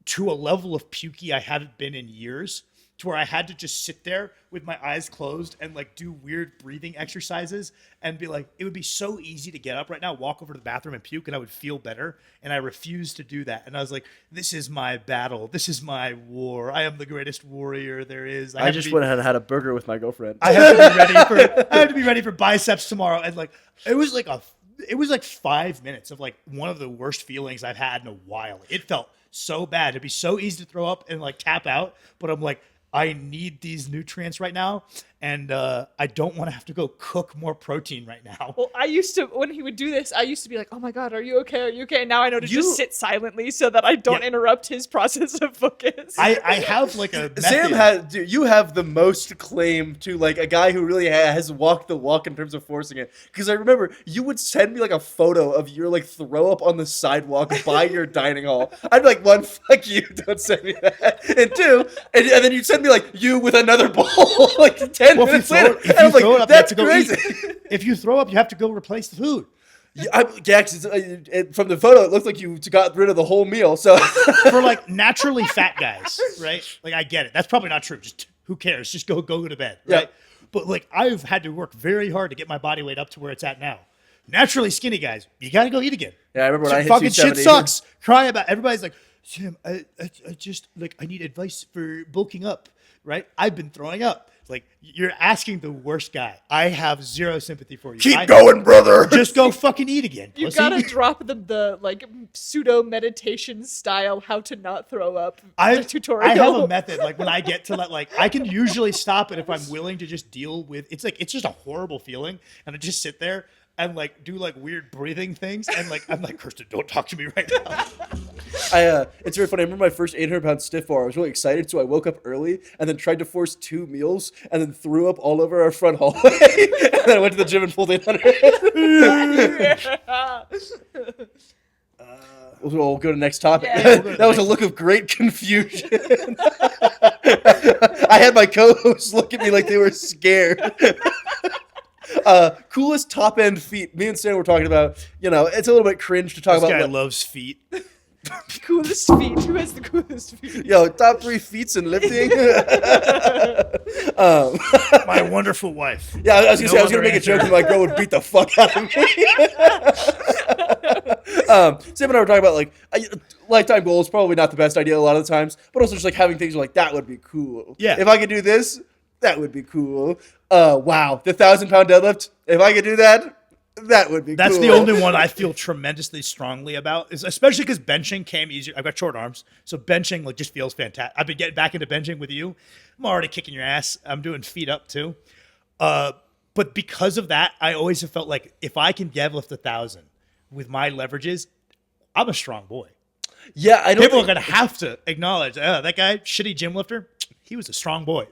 to a level of pukey I haven't been in years, to where I had to just sit there with my eyes closed and like do weird breathing exercises and be like, it would be so easy to get up right now, walk over to the bathroom and puke, and I would feel better. And I refused to do that. And I was like, this is my battle. This is my war. I am the greatest warrior there is. I just went ahead and had a burger with my girlfriend. I have to be ready for biceps tomorrow. And like, it was like 5 minutes of like one of the worst feelings I've had in a while. It felt so bad. It'd be so easy to throw up and like tap out. But I'm like, I need these nutrients right now, and I don't want to have to go cook more protein right now. Well, I used to, when he would do this, I used to be like, oh my God, are you okay? Are you okay? And now I know to just sit silently so that I don't interrupt his process of focus. I have like a method. Sam has, dude, you have the most claim to like a guy who really has walked the walk in terms of forcing it. Because I remember you would send me like a photo of your like throw up on the sidewalk by your dining hall. I'd be like, one, fuck you, don't send me that. And two, and then you'd send me like you with another bowl like 10 minutes later. And I was like, that's crazy. If you throw up, you have to go replace the food. Yeah, from the photo, it looked like you got rid of the whole meal. So For like naturally fat guys, right? Like, I get it. That's probably not true. Just who cares? Just go to bed, right? Yeah. But like, I've had to work very hard to get my body weight up to where it's at now. Naturally skinny guys, you got to go eat again. Yeah, I remember when I hit fucking shit 270. sucks. Cry about everybody's like, Sam, I just like I need advice for bulking up, right? I've been throwing up. Like, you're asking the worst guy. I have zero sympathy for you. Keep going, brother. Just go fucking eat again. You pussy. gotta drop the like pseudo meditation style how to not throw up tutorial. I have a method. Like, when I get to that, like, I can usually stop it if I'm willing to just deal with. It's like, it's just a horrible feeling, and I just sit there and like do like weird breathing things, and like I'm like, Kirsten, don't talk to me right now. It's very funny. I remember my first 800-pound stiff bar. I was really excited, so I woke up early and then tried to force 2 meals and then threw up all over our front hallway. And then I went to the gym and pulled 800. We'll go to the next topic. Yeah. That was a look of great confusion. I had my co-hosts look at me like they were scared. Coolest top end feet. Me and Sam were talking about. You know, it's a little bit cringe to talk This about. guy loves feet. Coolest feet. Who has the coolest feet? Yo, top 3 feats in lifting. My wonderful wife. Yeah, I was gonna say I was gonna other make a joke, answer. and my girl would beat the fuck out of me. Sam and I were talking about like lifetime goals. Probably not the best idea a lot of the times, but also just like having things like that would be cool. Yeah. If I could do this, that would be cool. Wow, the 1,000-pound deadlift. If I could do that, that would be. That's cool. the only one I feel tremendously strongly about, is especially because benching came easier. I've got short arms, so benching like just feels fantastic. I've been getting back into benching with you. I'm already kicking your ass. I'm doing feet up too. But because of that, I always have felt like if I can deadlift 1,000 with my leverages, I'm a strong boy. Yeah, I don't. People are think- gonna have to acknowledge that guy, shitty gym lifter. He was a strong boy.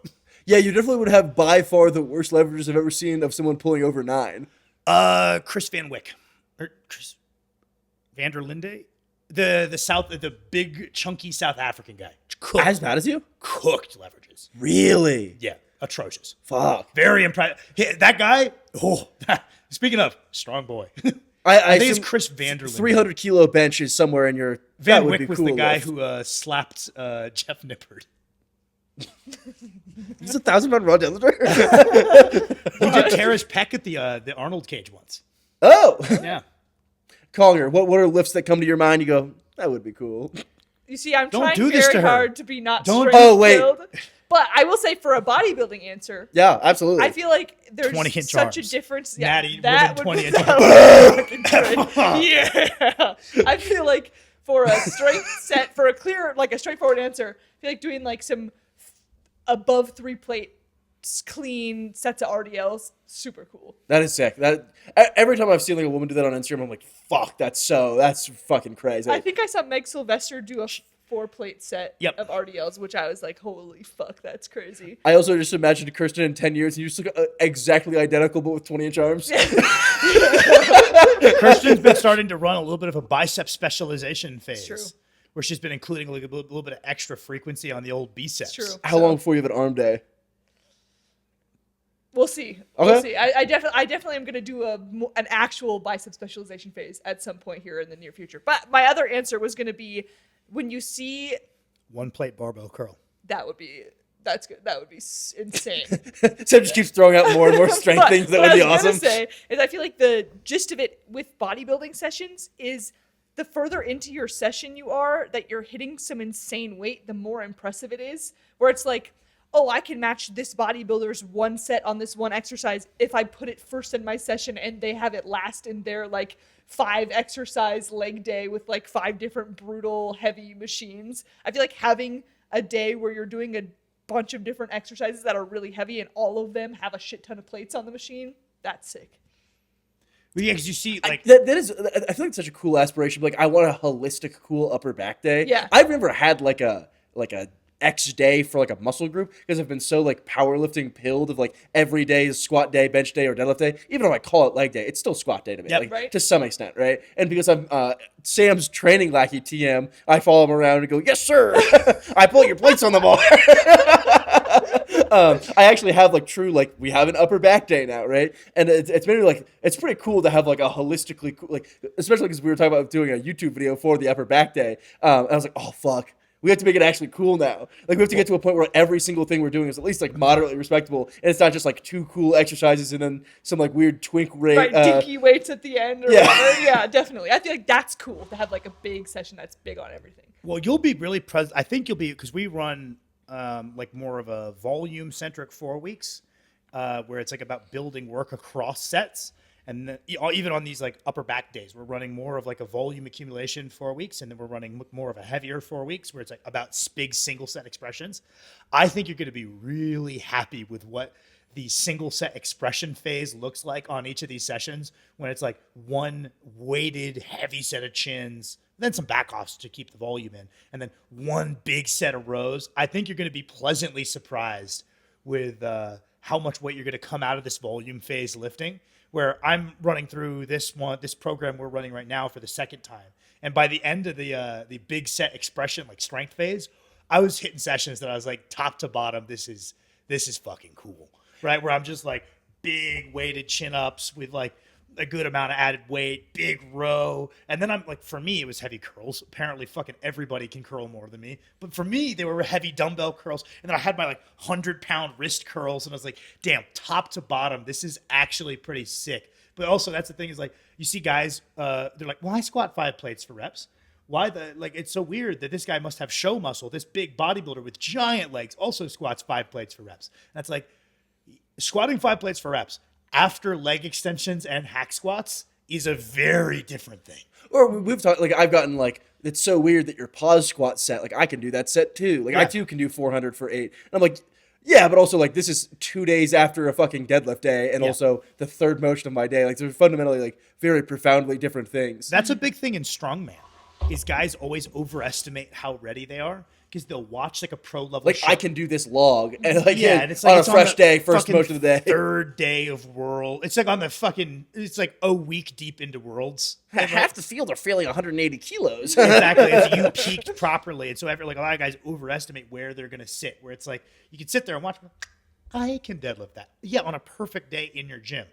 Yeah, you definitely would have by far the worst leverages I've ever seen of someone pulling over 9. Chris Van Wyck or Chris Van der Linde, the big chunky South African guy. Cooked, As bad as you? cooked leverages. Really? Yeah, atrocious. Fuck. Very impressive. That guy. Oh, speaking of strong boy, I think it's assume Chris Van der Linde. 300 kilo bench is somewhere in your. Van that would Wyck be was cool the guy lift. who slapped Jeff Nippert. He's a 1,000-pound raw deadlifter. He did tear his pec at the Arnold cage once. Oh, Yeah. Collier, what are lifts that come to your mind? You go, that would be cool. You see, I'm Don't trying do this very to her. hard to be not Don't- straight Oh, wait. build, But I will say for a bodybuilding answer, Yeah, absolutely. I feel like there's 20-inch such arms. a difference. Natty, that women, would 20-inch that would be fucking great. Yeah. I feel like for a strength set, for a clear, like a straightforward answer, I feel like doing like some above 3 plate clean sets of RDLs, super cool. That is sick. Every time I've seen like a woman do that on Instagram, I'm like, fuck, that's fucking crazy. I think I saw Meg Sylvester do a 4-plate set Yep. of RDLs, which I was like, holy fuck, that's crazy. I also just imagined Kirsten in 10 years and you just look exactly identical but with 20-inch arms. Kirsten's been starting to run a little bit of a bicep specialization phase. True. Where she's been including like a little bit of extra frequency on the old biceps. True. How long before you have an arm day? We'll see. Okay. We'll see. I definitely am going to do an actual bicep specialization phase at some point here in the near future. But my other answer was going to be when you see 1 plate barbell curl. that's good. That would be insane. Sam just keeps throwing out more and more strength things that what would be I was awesome. gonna say is I feel like the gist of it with bodybuilding sessions is the further into your session you are that you're hitting some insane weight, the more impressive it is. Where it's like, oh, I can match this bodybuilder's one set on this one exercise if I put it first in my session and they have it last in their like 5 exercise leg day with like 5 different brutal heavy machines. I feel like having a day where you're doing a bunch of different exercises that are really heavy and all of them have a shit ton of plates on the machine, that's sick. Well, yeah, because you see, like, That is, I feel like such a cool aspiration. Like, I want a holistic, cool upper back day. Yeah. I've never had like a X day for like a muscle group because I've been so like powerlifting pilled of like every day is squat day, bench day, or deadlift day. Even though I call it leg day, it's still squat day to me, Yep. like, Right. to some extent, right? And because I'm Sam's training lackey TM, I follow him around and go, "Yes, sir." I pull your plates on the bar. I actually have like true like we have an upper back day now, right? And it's maybe like it's pretty cool to have like a holistically cool, like especially because we were talking about doing a YouTube video for the upper back day. And I was like, oh fuck. We have to make it actually cool now. Like, we have to get to a point where every single thing we're doing is at least, like, moderately respectable. And it's not just, like, 2 cool exercises and then some, like, weird twink rate. Right, dinky weights at the end or yeah. whatever. Yeah, definitely. I feel like that's cool to have, like, a big session that's big on everything. well, you'll be really present. I think you'll be, because we run like more of a volume-centric 4 weeks, where it's like about building work across sets. And then, even on these like upper back days, we're running more of like a volume accumulation 4 weeks, and then we're running more of a heavier 4 weeks where it's like about big single set expressions. I think you're going to be really happy with what the single set expression phase looks like on each of these sessions when it's like one weighted heavy set of chins, then some back offs to keep the volume in, and then one big set of rows. I think you're going to be pleasantly surprised with how much weight you're going to come out of this volume phase lifting. Where I'm running through this program we're running right now for the second time, and by the end of the big set expression like strength phase, I was hitting sessions that I was like top to bottom, this is fucking cool, right? Where I'm just like big weighted chin ups with like a good amount of added weight, big row, and then I'm like, for me it was heavy curls. Apparently, fucking everybody can curl more than me, but for me they were heavy dumbbell curls, and then I had my like 100-pound wrist curls, and I was like, damn, top to bottom, this is actually pretty sick. But also that's the thing is like you see guys, they're like, well, I squat 5 plates for reps. Why it's so weird that this guy must have show muscle. This big bodybuilder with giant legs also squats 5 plates for reps. And that's like squatting 5 plates for reps after leg extensions and hack squats is a very different thing. Or we've talked, like, I've gotten, like, it's so weird that your pause squat set, like, I can do that set too. Like, I too can do 400 for 8. And I'm like, yeah, but also, like, this is 2 days after a fucking deadlift day and also the third motion of my day. Like, they're fundamentally, like, very profoundly different things. That's a big thing in strongman, is guys always overestimate how ready they are because they'll watch like a pro level like, show. I can do this log. And, like, Yeah, and it's like on it's a fresh the day, first fucking motion of the day. third day of world. It's like on the fucking. It's like a week deep into worlds. Half the field are feeling 180 kilos. Exactly, if you peaked properly, and so a lot of guys overestimate where they're gonna sit. Where it's like you can sit there and watch. I can deadlift that. Yeah, on a perfect day in your gym.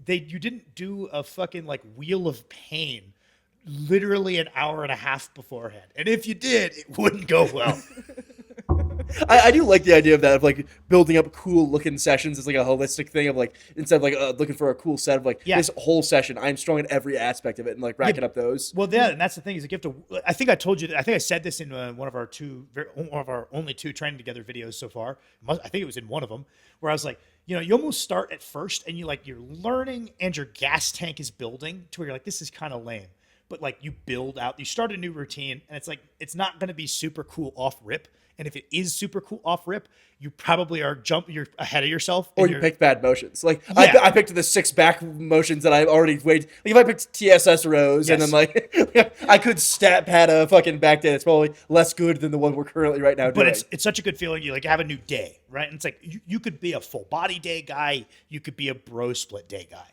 You didn't do a fucking like wheel of pain literally an hour and a half beforehand. And if you did, it wouldn't go well. I do like the idea of that, of like building up cool looking sessions as like a holistic thing of like, instead of like looking for a cool set of like this whole session, I'm strong in every aspect of it and like racking up those. Well, yeah, and that's the thing is, you have to. I think I told you. I think I said this in one of our only two training together videos so far. I think it was in one of them where I was like, you know, you almost start at first and you're learning and your gas tank is building to where you're like, this is kind of lame. But like you build out, you start a new routine, and it's like it's not going to be super cool off rip. And if it is super cool off rip, you probably you're ahead of yourself. Or you picked bad motions. Like I picked the 6 back motions that I already weighed. Like if I picked TSS rows and then like I could stat pad a fucking back day that's probably less good than the one we're currently right now doing. But it's such a good feeling. You like have a new day, right? And it's like you could be a full body day guy. You could be a bro split day guy.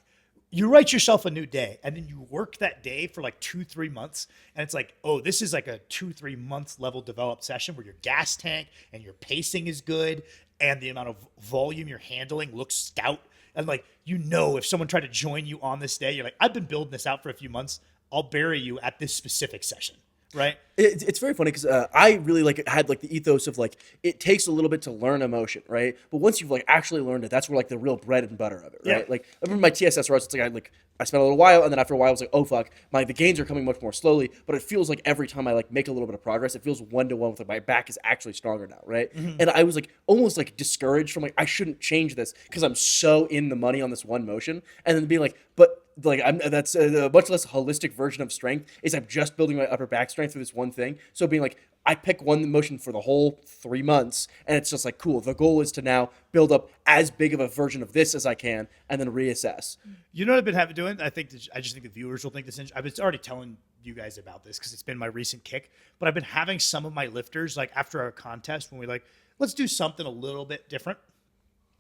You write yourself a new day, and then you work that day for like 2-3 months, and it's like, oh, this is like a 2-3 months level developed session where your gas tank and your pacing is good, and the amount of volume you're handling looks stout. And like, you know, if someone tried to join you on this day, you're like, I've been building this out for a few months. I'll bury you at this specific session. Right. It's very funny because I really like had like the ethos of like it takes a little bit to learn emotion, right? But once you've like actually learned it, that's where like the real bread and butter of it, right? Yeah. Like I remember my TSS routes, it's like I spent a little while, and then after a while I was like, oh fuck, the gains are coming much more slowly, but it feels like every time I like make a little bit of progress, it feels 1-to-1 with like my back is actually stronger now, right? Mm-hmm. And I was like almost like discouraged from like I shouldn't change this because I'm so in the money on this one motion, and then being like, but like that's a much less holistic version of strength is I'm just building my upper back strength through this one thing. So being like, I pick one motion for the whole 3 months, and it's just like, cool. The goal is to now build up as big of a version of this as I can, and then reassess. You know what I've been doing? I just think the viewers will think this. I've been already telling you guys about this because it's been my recent kick. But I've been having some of my lifters like after our contest when we like, let's do something a little bit different.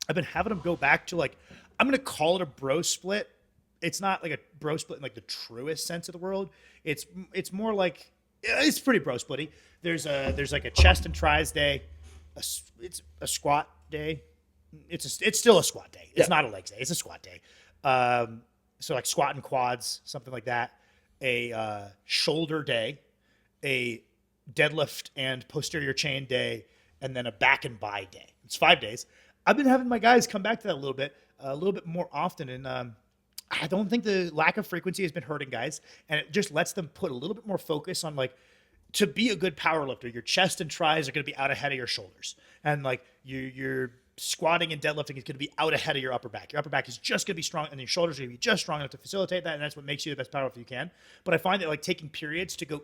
I've been having them go back to like, I'm gonna call it a bro split. It's not like a bro split in like the truest sense of the word. It's more like it's pretty bro splitty. There's like a chest and tries day. It's a squat day. It's still a squat day. It's not a legs day. It's a squat day. So like squat and quads, something like that. A shoulder day, a deadlift and posterior chain day, and then a back and bi day. It's 5 days. I've been having my guys come back to that a little bit more often, and I don't think the lack of frequency has been hurting guys, and it just lets them put a little bit more focus on like, to be a good power lifter, your chest and tris are going to be out ahead of your shoulders, and like your squatting and deadlifting is going to be out ahead of your upper back. Your upper back is just going to be strong, and your shoulders are going to be just strong enough to facilitate that, and that's what makes you the best power lifter you can. But I find that like taking periods to go,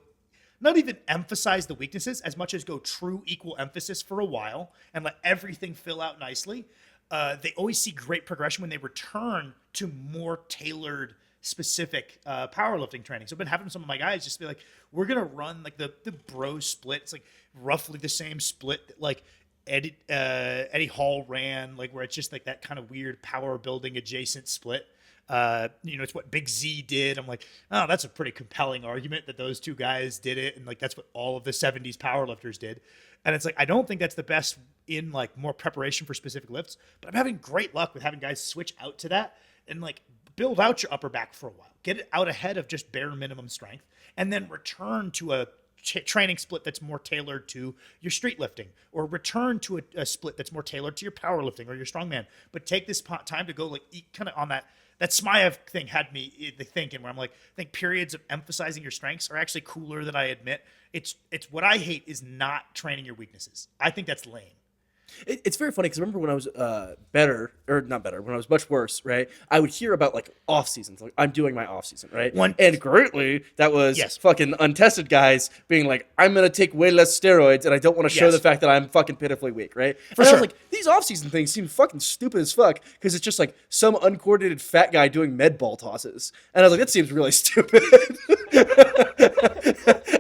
not even emphasize the weaknesses as much as go true equal emphasis for a while and let everything fill out nicely. They always see great progression when they return to more tailored, specific powerlifting training. So I've been having some of my guys just be like, we're going to run like the bro split. It's like roughly the same split that like Eddie Hall ran, like where it's just like that kind of weird power building adjacent split. It's what Big Z did. I'm like, oh, that's a pretty compelling argument that those two guys did it. And like, that's what all of the 70s powerlifters did. And it's like, I don't think that's the best in like more preparation for specific lifts, but I'm having great luck with having guys switch out to that and like build out your upper back for a while, get it out ahead of just bare minimum strength, and then return to a training split that's more tailored to your street lifting, or return to a split that's more tailored to your powerlifting or your strongman. But take this time to go like kind of on that Smyev thing had me thinking where I'm like, I think periods of emphasizing your strengths are actually cooler than I admit. It's what I hate is not training your weaknesses. I think that's lame. It's very funny because I remember when I was when I was much worse, right? I would hear about like off seasons, like I'm doing my off season, right? And currently that was fucking untested guys being like, I'm gonna take way less steroids and I don't want to show the fact that I'm fucking pitifully weak, right? I was like, these off season things seem fucking stupid as fuck because it's just like some uncoordinated fat guy doing med ball tosses, and I was like, that seems really stupid.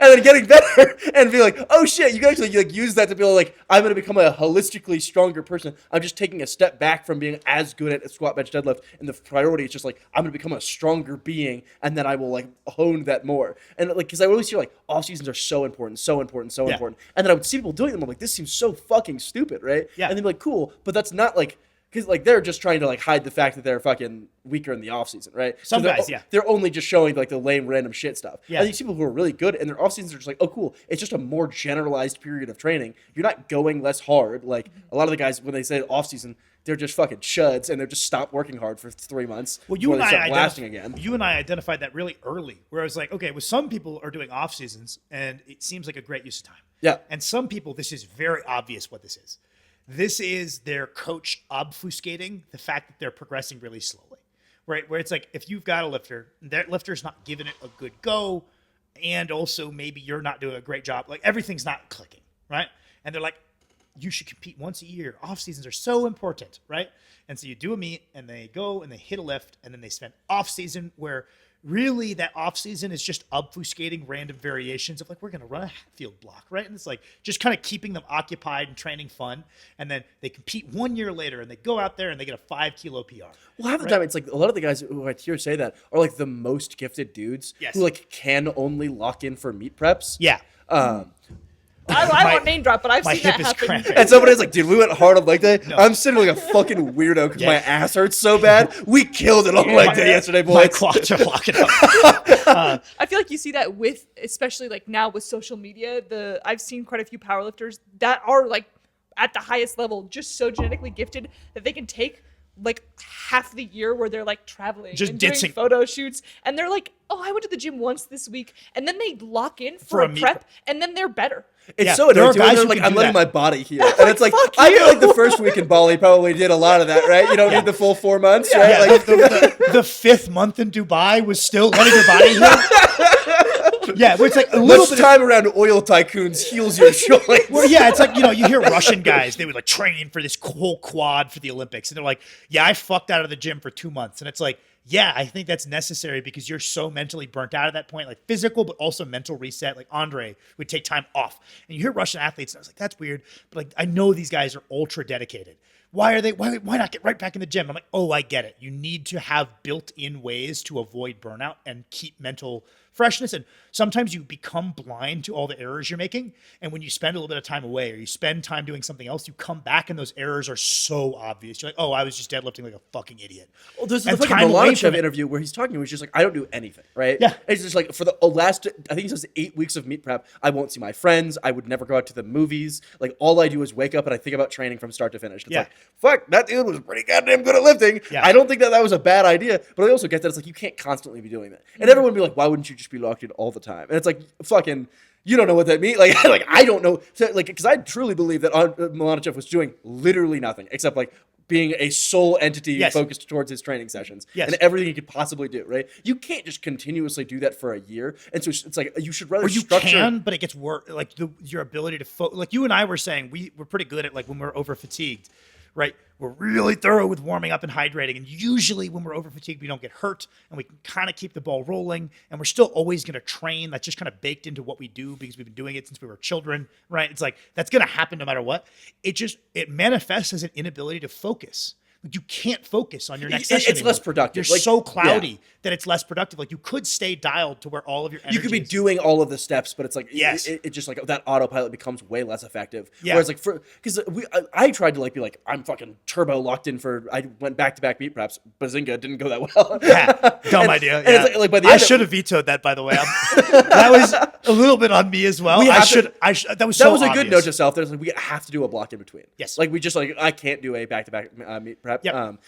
And then getting better and be like, oh shit, you can actually like use that to be like, I'm gonna become a holistically stronger person. I'm just taking a step back from being as good at a squat, bench, deadlift, and the priority is just like, I'm gonna become a stronger being, and then I will like hone that more. And like, because I always feel like off seasons are so important, and then I would see people doing them. I'm like, this seems so fucking stupid, right? Yeah. And they'd be like, cool, but that's not like, because like they're just trying to like hide the fact that they're fucking weaker in the off season, right? Some they're, guys, yeah. they're only just showing like the lame random shit stuff. Yeah. I think people who are really good and their off seasons are just like, oh cool, it's just a more generalized period of training. You're not going less hard. Like a lot of the guys when they say off season, they're just fucking chuds and they're just stop working hard for 3 months. Well, you before and they I start blasting again. you and I identified that really early, where I was like, okay, well, some people are doing off seasons, and it seems like a great use of time. Yeah. And some people, this is very obvious what this is. This is their coach obfuscating the fact that they're progressing really slowly, right? Where it's like, if you've got a lifter, that lifter's not giving it a good go, and also maybe you're not doing a great job, like everything's not clicking, right? And they're like, you should compete once a year. Off seasons are so important, right? And so you do a meet and they go and they hit a lift and then they spend off season where really that off season is just obfuscating random variations of like, we're going to run a field block, right? And it's like just kind of keeping them occupied and training fun. And then they compete 1 year later and they go out there and they get a 5 kilo PR. Well, half the time it's like a lot of the guys who I hear say that are like the most gifted dudes Yes. who like can only lock in for meet preps. Yeah. I won't name drop, but I've my seen that hip is happen. cramping. And somebody's like, dude, we went hard on leg day. I'm sitting like a fucking weirdo because my ass hurts so bad. We killed it on leg day yesterday, My boys. quads are locking up. I feel like you see that with, especially like now with social media. I've seen quite a few powerlifters that are like at the highest level, just so genetically gifted that they can take like half the year where they're like traveling Just and doing ditzing. photo shoots, and they're like, oh, I went to the gym once this week, and then they lock in for For a a meet prep, and then they're better. It's Yeah, so there are annoying. Too. guys They're who like, can I'm do letting that. my body heal. And it's like, fuck I feel like the first week in Bali probably did a lot of that, right? You don't need the full 4 months, right? Yeah, Like, the 5th month in Dubai was still letting your body heal. Yeah, where it's like a little much bit time around oil tycoons heals your joints. Well, yeah, it's like, you hear Russian guys, they would like train for this whole quad for the Olympics. And they're like, yeah, I fucked out of the gym for 2 months. And it's like, yeah, I think that's necessary because you're so mentally burnt out at that point, like physical, but also mental reset. Like Andre would take time off. And you hear Russian athletes, and I was like, that's weird. But like, I know these guys are ultra dedicated. Why not get right back in the gym? I'm like, oh, I get it. You need to have built-in ways to avoid burnout and keep mental freshness. And sometimes you become blind to all the errors you're making. And when you spend a little bit of time away or you spend time doing something else, you come back and those errors are so obvious. You're like, oh, I was just deadlifting like a fucking idiot. Well, there's the And fucking time away Milanichev from it. interview where he's talking. He's just like, I don't do anything, right? Yeah. And it's just like for the last, I think he says 8 weeks of meet prep, I won't see my friends. I would never go out to the movies. Like all I do is wake up and I think about training from start to finish. It's Yeah. like, fuck, that dude was pretty goddamn good at lifting. Yeah. I don't think that was a bad idea, but I also get that it's like you can't constantly be doing that. And everyone would be like, why wouldn't you just be locked in all the time? And it's like, fucking, you don't know what that means. Like, I don't know. So, like, because I truly believe that Milanichev was doing literally nothing except like being a sole entity Yes. focused towards his training sessions Yes. and everything he could possibly do, right? You can't just continuously do that for a year. And so it's like you should rather Or you structure. can, but it gets worse. Like your ability to like you and I were saying, we're pretty good at like when we're over fatigued, right? We're really thorough with warming up and hydrating. And usually when we're over fatigued, we don't get hurt and we can kind of keep the ball rolling. And we're still always going to train. That's just kind of baked into what we do because we've been doing it since we were children, right? It's like, that's going to happen no matter what. It manifests as an inability to focus. Like you can't focus on your next session It's less anymore. productive. You're Like, so cloudy yeah. that it's less productive. Like you could stay dialed to where all of your energy You could be is. doing all of the steps, but it's like Yes. it just like that autopilot becomes way less effective. Yeah. Whereas like because I tried to like be like I'm fucking turbo locked in for I went back to back meet preps. Bazinga didn't go that well. Yeah, dumb And- idea. and Yeah. it's like by the I end of- should have vetoed that, by the way. That was a little bit on me as well. We I have should. to- That was That so was a obvious. good note to self. There's like we have to do a block in between. Yes. Like we just like I can't do a back to back meet prep. Yep.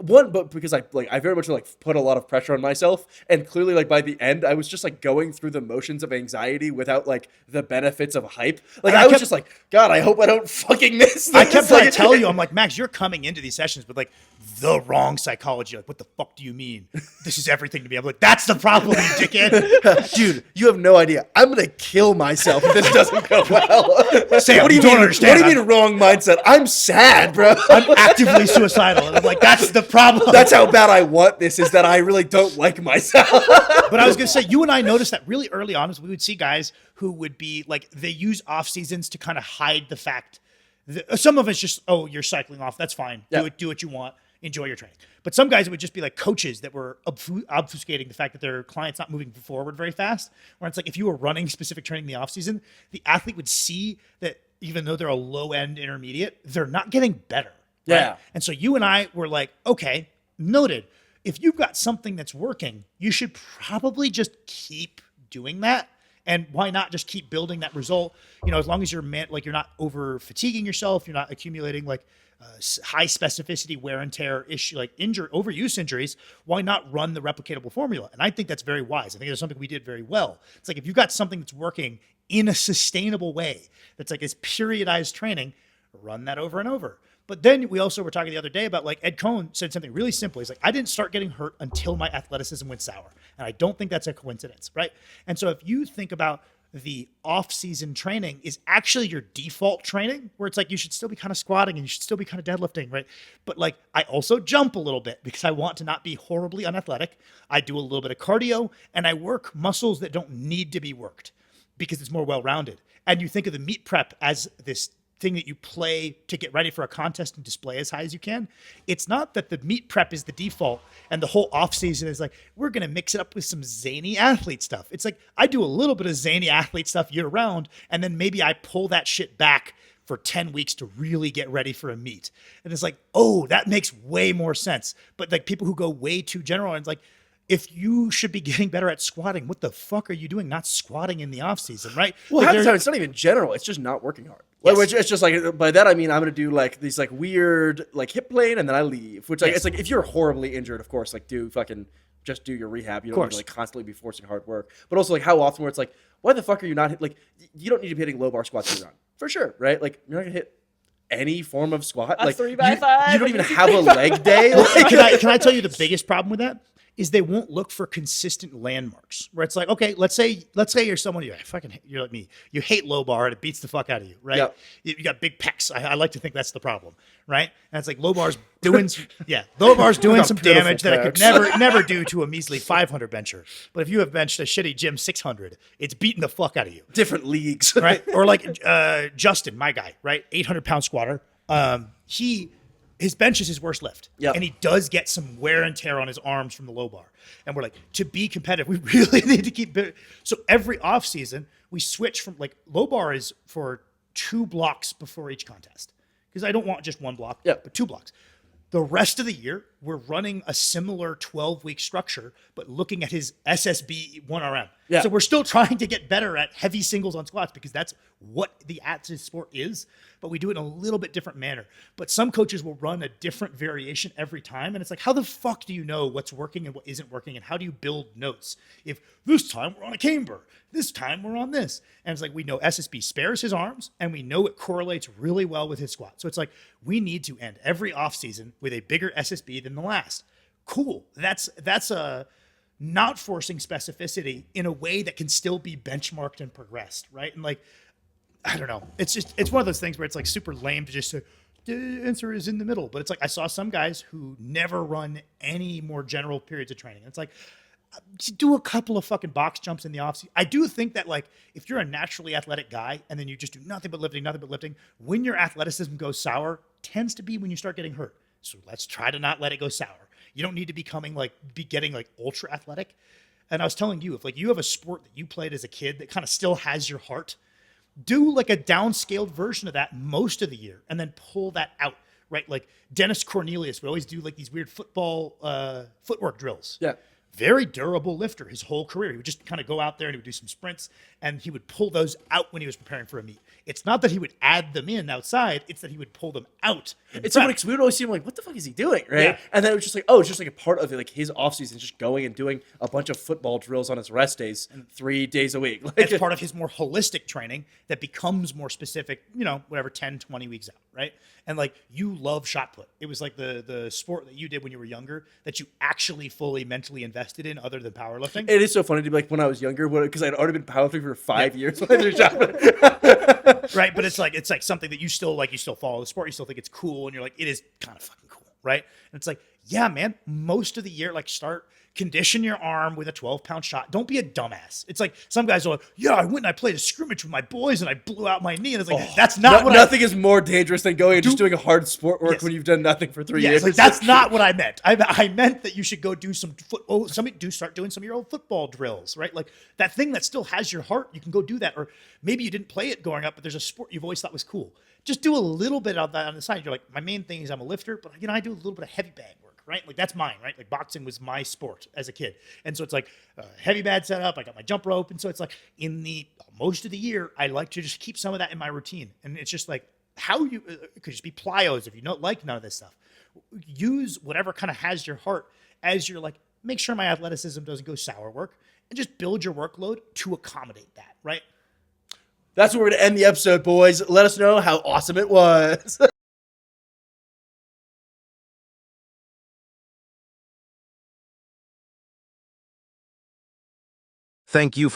But because I very much like put a lot of pressure on myself, and clearly like by the end I was just like going through the motions of anxiety without like the benefits of hype. Like And I I was kept- just like, God, I hope I don't fucking miss this. I kept trying to Like- tell you, I'm like, Max, you're coming into these sessions with like the wrong psychology. Like, what the fuck do you mean? This is everything to me. I'm like, that's the problem, you dickhead. Dude, you have no idea. I'm gonna kill myself if this doesn't go well. Sam, what do you you don't mean? understand. What do you mean wrong mindset? I'm sad, bro. I'm actively suicidal. And I'm like, that's the problem. That's how bad I want this. Is that I really don't like myself. But I was going to say, you and I noticed that really early on, is we would see guys who would be like, they use off seasons to kind of hide the fact that some of it's just, oh, you're cycling off. That's fine. Yeah. Do what you want. Enjoy your training. But some guys would just be like coaches that were obfuscating the fact that their client's not moving forward very fast. Where it's like, if you were running specific training in the off season, the athlete would see that even though they're a low end intermediate, they're not getting better. Yeah. And so you and I were like, okay, noted. If you've got something that's working, you should probably just keep doing that. And why not just keep building that result? As long as you're you're not over fatiguing yourself, you're not accumulating like high specificity wear and tear issue, like overuse injuries. Why not run the replicatable formula? And I think that's very wise. I think it's something we did very well. It's like if you've got something that's working in a sustainable way, that's like this periodized training, run that over and over. But then we also were talking the other day about like Ed Cohn said something really simple. He's like, I didn't start getting hurt until my athleticism went sour. And I don't think that's a coincidence, right? And so if you think about the off-season training is actually your default training, where it's like you should still be kind of squatting and you should still be kind of deadlifting, right? But like I also jump a little bit because I want to not be horribly unathletic. I do a little bit of cardio and I work muscles that don't need to be worked because it's more well-rounded. And you think of the meet prep as this thing that you play to get ready for a contest and display as high as you can. It's not that the meet prep is the default and the whole off season is like, we're going to mix it up with some zany athlete stuff. It's like, I do a little bit of zany athlete stuff year round. And then maybe I pull that shit back for 10 weeks to really get ready for a meet. And it's like, oh, that makes way more sense. But like people who go way too general, and it's like, if you should be getting better at squatting, what the fuck are you doing not squatting in the off season, right? Well, Like half the time it's not even general. It's just not working hard. Like, Yes. it's just like, by that I mean I'm gonna do like these like weird like hip plane and then I leave. Which like Yes. it's like if you're horribly injured, of course, like just do your rehab. You don't need course. to like constantly be forcing hard work. But also like how often where it's like, why the fuck are you not like you don't need to be hitting low bar squats year round for sure, right? Like you're not gonna hit any form of squat. A Like 3x5, you don't even a have a leg day. Like, Can I tell you the biggest problem with that? Is they won't look for consistent landmarks where it's like, okay, let's say you're someone you're like me, you hate low bar and it beats the fuck out of you, right? Yep. You got big pecs. I like to think that's the problem, right? And it's like low bar's doing some pitiful damage that it could pecs. never do to a measly 500 bencher. But if you have benched a shitty gym 600, it's beating the fuck out of you. different leagues. Right? Or like Justin, my guy, right? 800-pound squatter. His bench is his worst lift. Yep. And he does get some wear and tear on his arms from the low bar. And we're like, to be competitive, we really need to keep. So every off season, we switch from like low bar is for 2 blocks before each contest. Because I don't want just 1 block, Yep. but 2 blocks. The rest of the year, we're running a similar 12-week structure, but looking at his SSB 1RM. Yeah. So we're still trying to get better at heavy singles on squats because that's what the active sport is, but we do it in a little bit different manner. But some coaches will run a different variation every time, and it's like, how the fuck do you know what's working and what isn't working, and how do you build notes? If this time we're on a camber, this time we're on this. And it's like, we know SSB spares his arms, and we know it correlates really well with his squat. So it's like, we need to end every offseason with a bigger SSB than the last. Cool. That's a not forcing specificity in a way that can still be benchmarked and progressed, right? And like, I don't know. It's one of those things where it's like super lame to just say, the answer is in the middle. But it's like, I saw some guys who never run any more general periods of training. It's like, do a couple of fucking box jumps in the offseason. I do think that like, if you're a naturally athletic guy and then you just do nothing but lifting, when your athleticism goes sour, tends to be when you start getting hurt. So let's try to not let it go sour. You don't need to be getting like ultra athletic. And I was telling you, if like you have a sport that you played as a kid that kind of still has your heart, do like a downscaled version of that most of the year and then pull that out, right? Like Dennis Cornelius would always do like these weird football footwork drills. Yeah. Very durable lifter his whole career. He would just kind of go out there and he would do some sprints and he would pull those out when he was preparing for a meet. It's not that he would add them in outside, it's that he would pull them out. It's funny because we would always see him like, what the fuck is he doing, right? Yeah. And then it was just like, oh, it's just like a part of like his offseason, just going and doing a bunch of football drills on his rest days, 3 days a week. Like, That's part of his more holistic training that becomes more specific, 10, 20 weeks out, right? And like you love shot put. It was like the sport that you did when you were younger that you actually fully mentally invested in other than powerlifting. it is so funny to be like when I was younger, because I'd already been powerlifting for 5 years when I did shot put. Right, but it's like something that you still follow the sport, you still think it's cool, and you're like, it is kind of fucking cool, right? And it's like, yeah, man, most of the year, like start condition your arm with a 12-pound shot. Don't be a dumbass. It's like some guys are like, yeah, I went and I played a scrimmage with my boys and I blew out my knee. And it's like, that's not what nothing is more dangerous than going and just doing a hard sport work Yes. when you've done nothing for 3 Yeah, years. it's like, that's not what I meant. I meant that you should go do some start doing some of your old football drills, right? Like that thing that still has your heart, you can go do that. Or maybe you didn't play it growing up, but there's a sport you've always thought was cool. Just do a little bit of that on the side. You're like, my main thing is I'm a lifter, but I do a little bit of heavy bag work, right? Like that's mine, right? Like boxing was my sport as a kid. And so it's like heavy bag setup. I got my jump rope. And so it's like in the most of the year, I like to just keep some of that in my routine. And it's just like how you it could just be plyos if you don't like none of this stuff. Use whatever kind of has your heart as you're like, make sure my athleticism doesn't go sour work and just build your workload to accommodate that, right? That's where we're going to end the episode, boys. Let us know how awesome it was. Thank you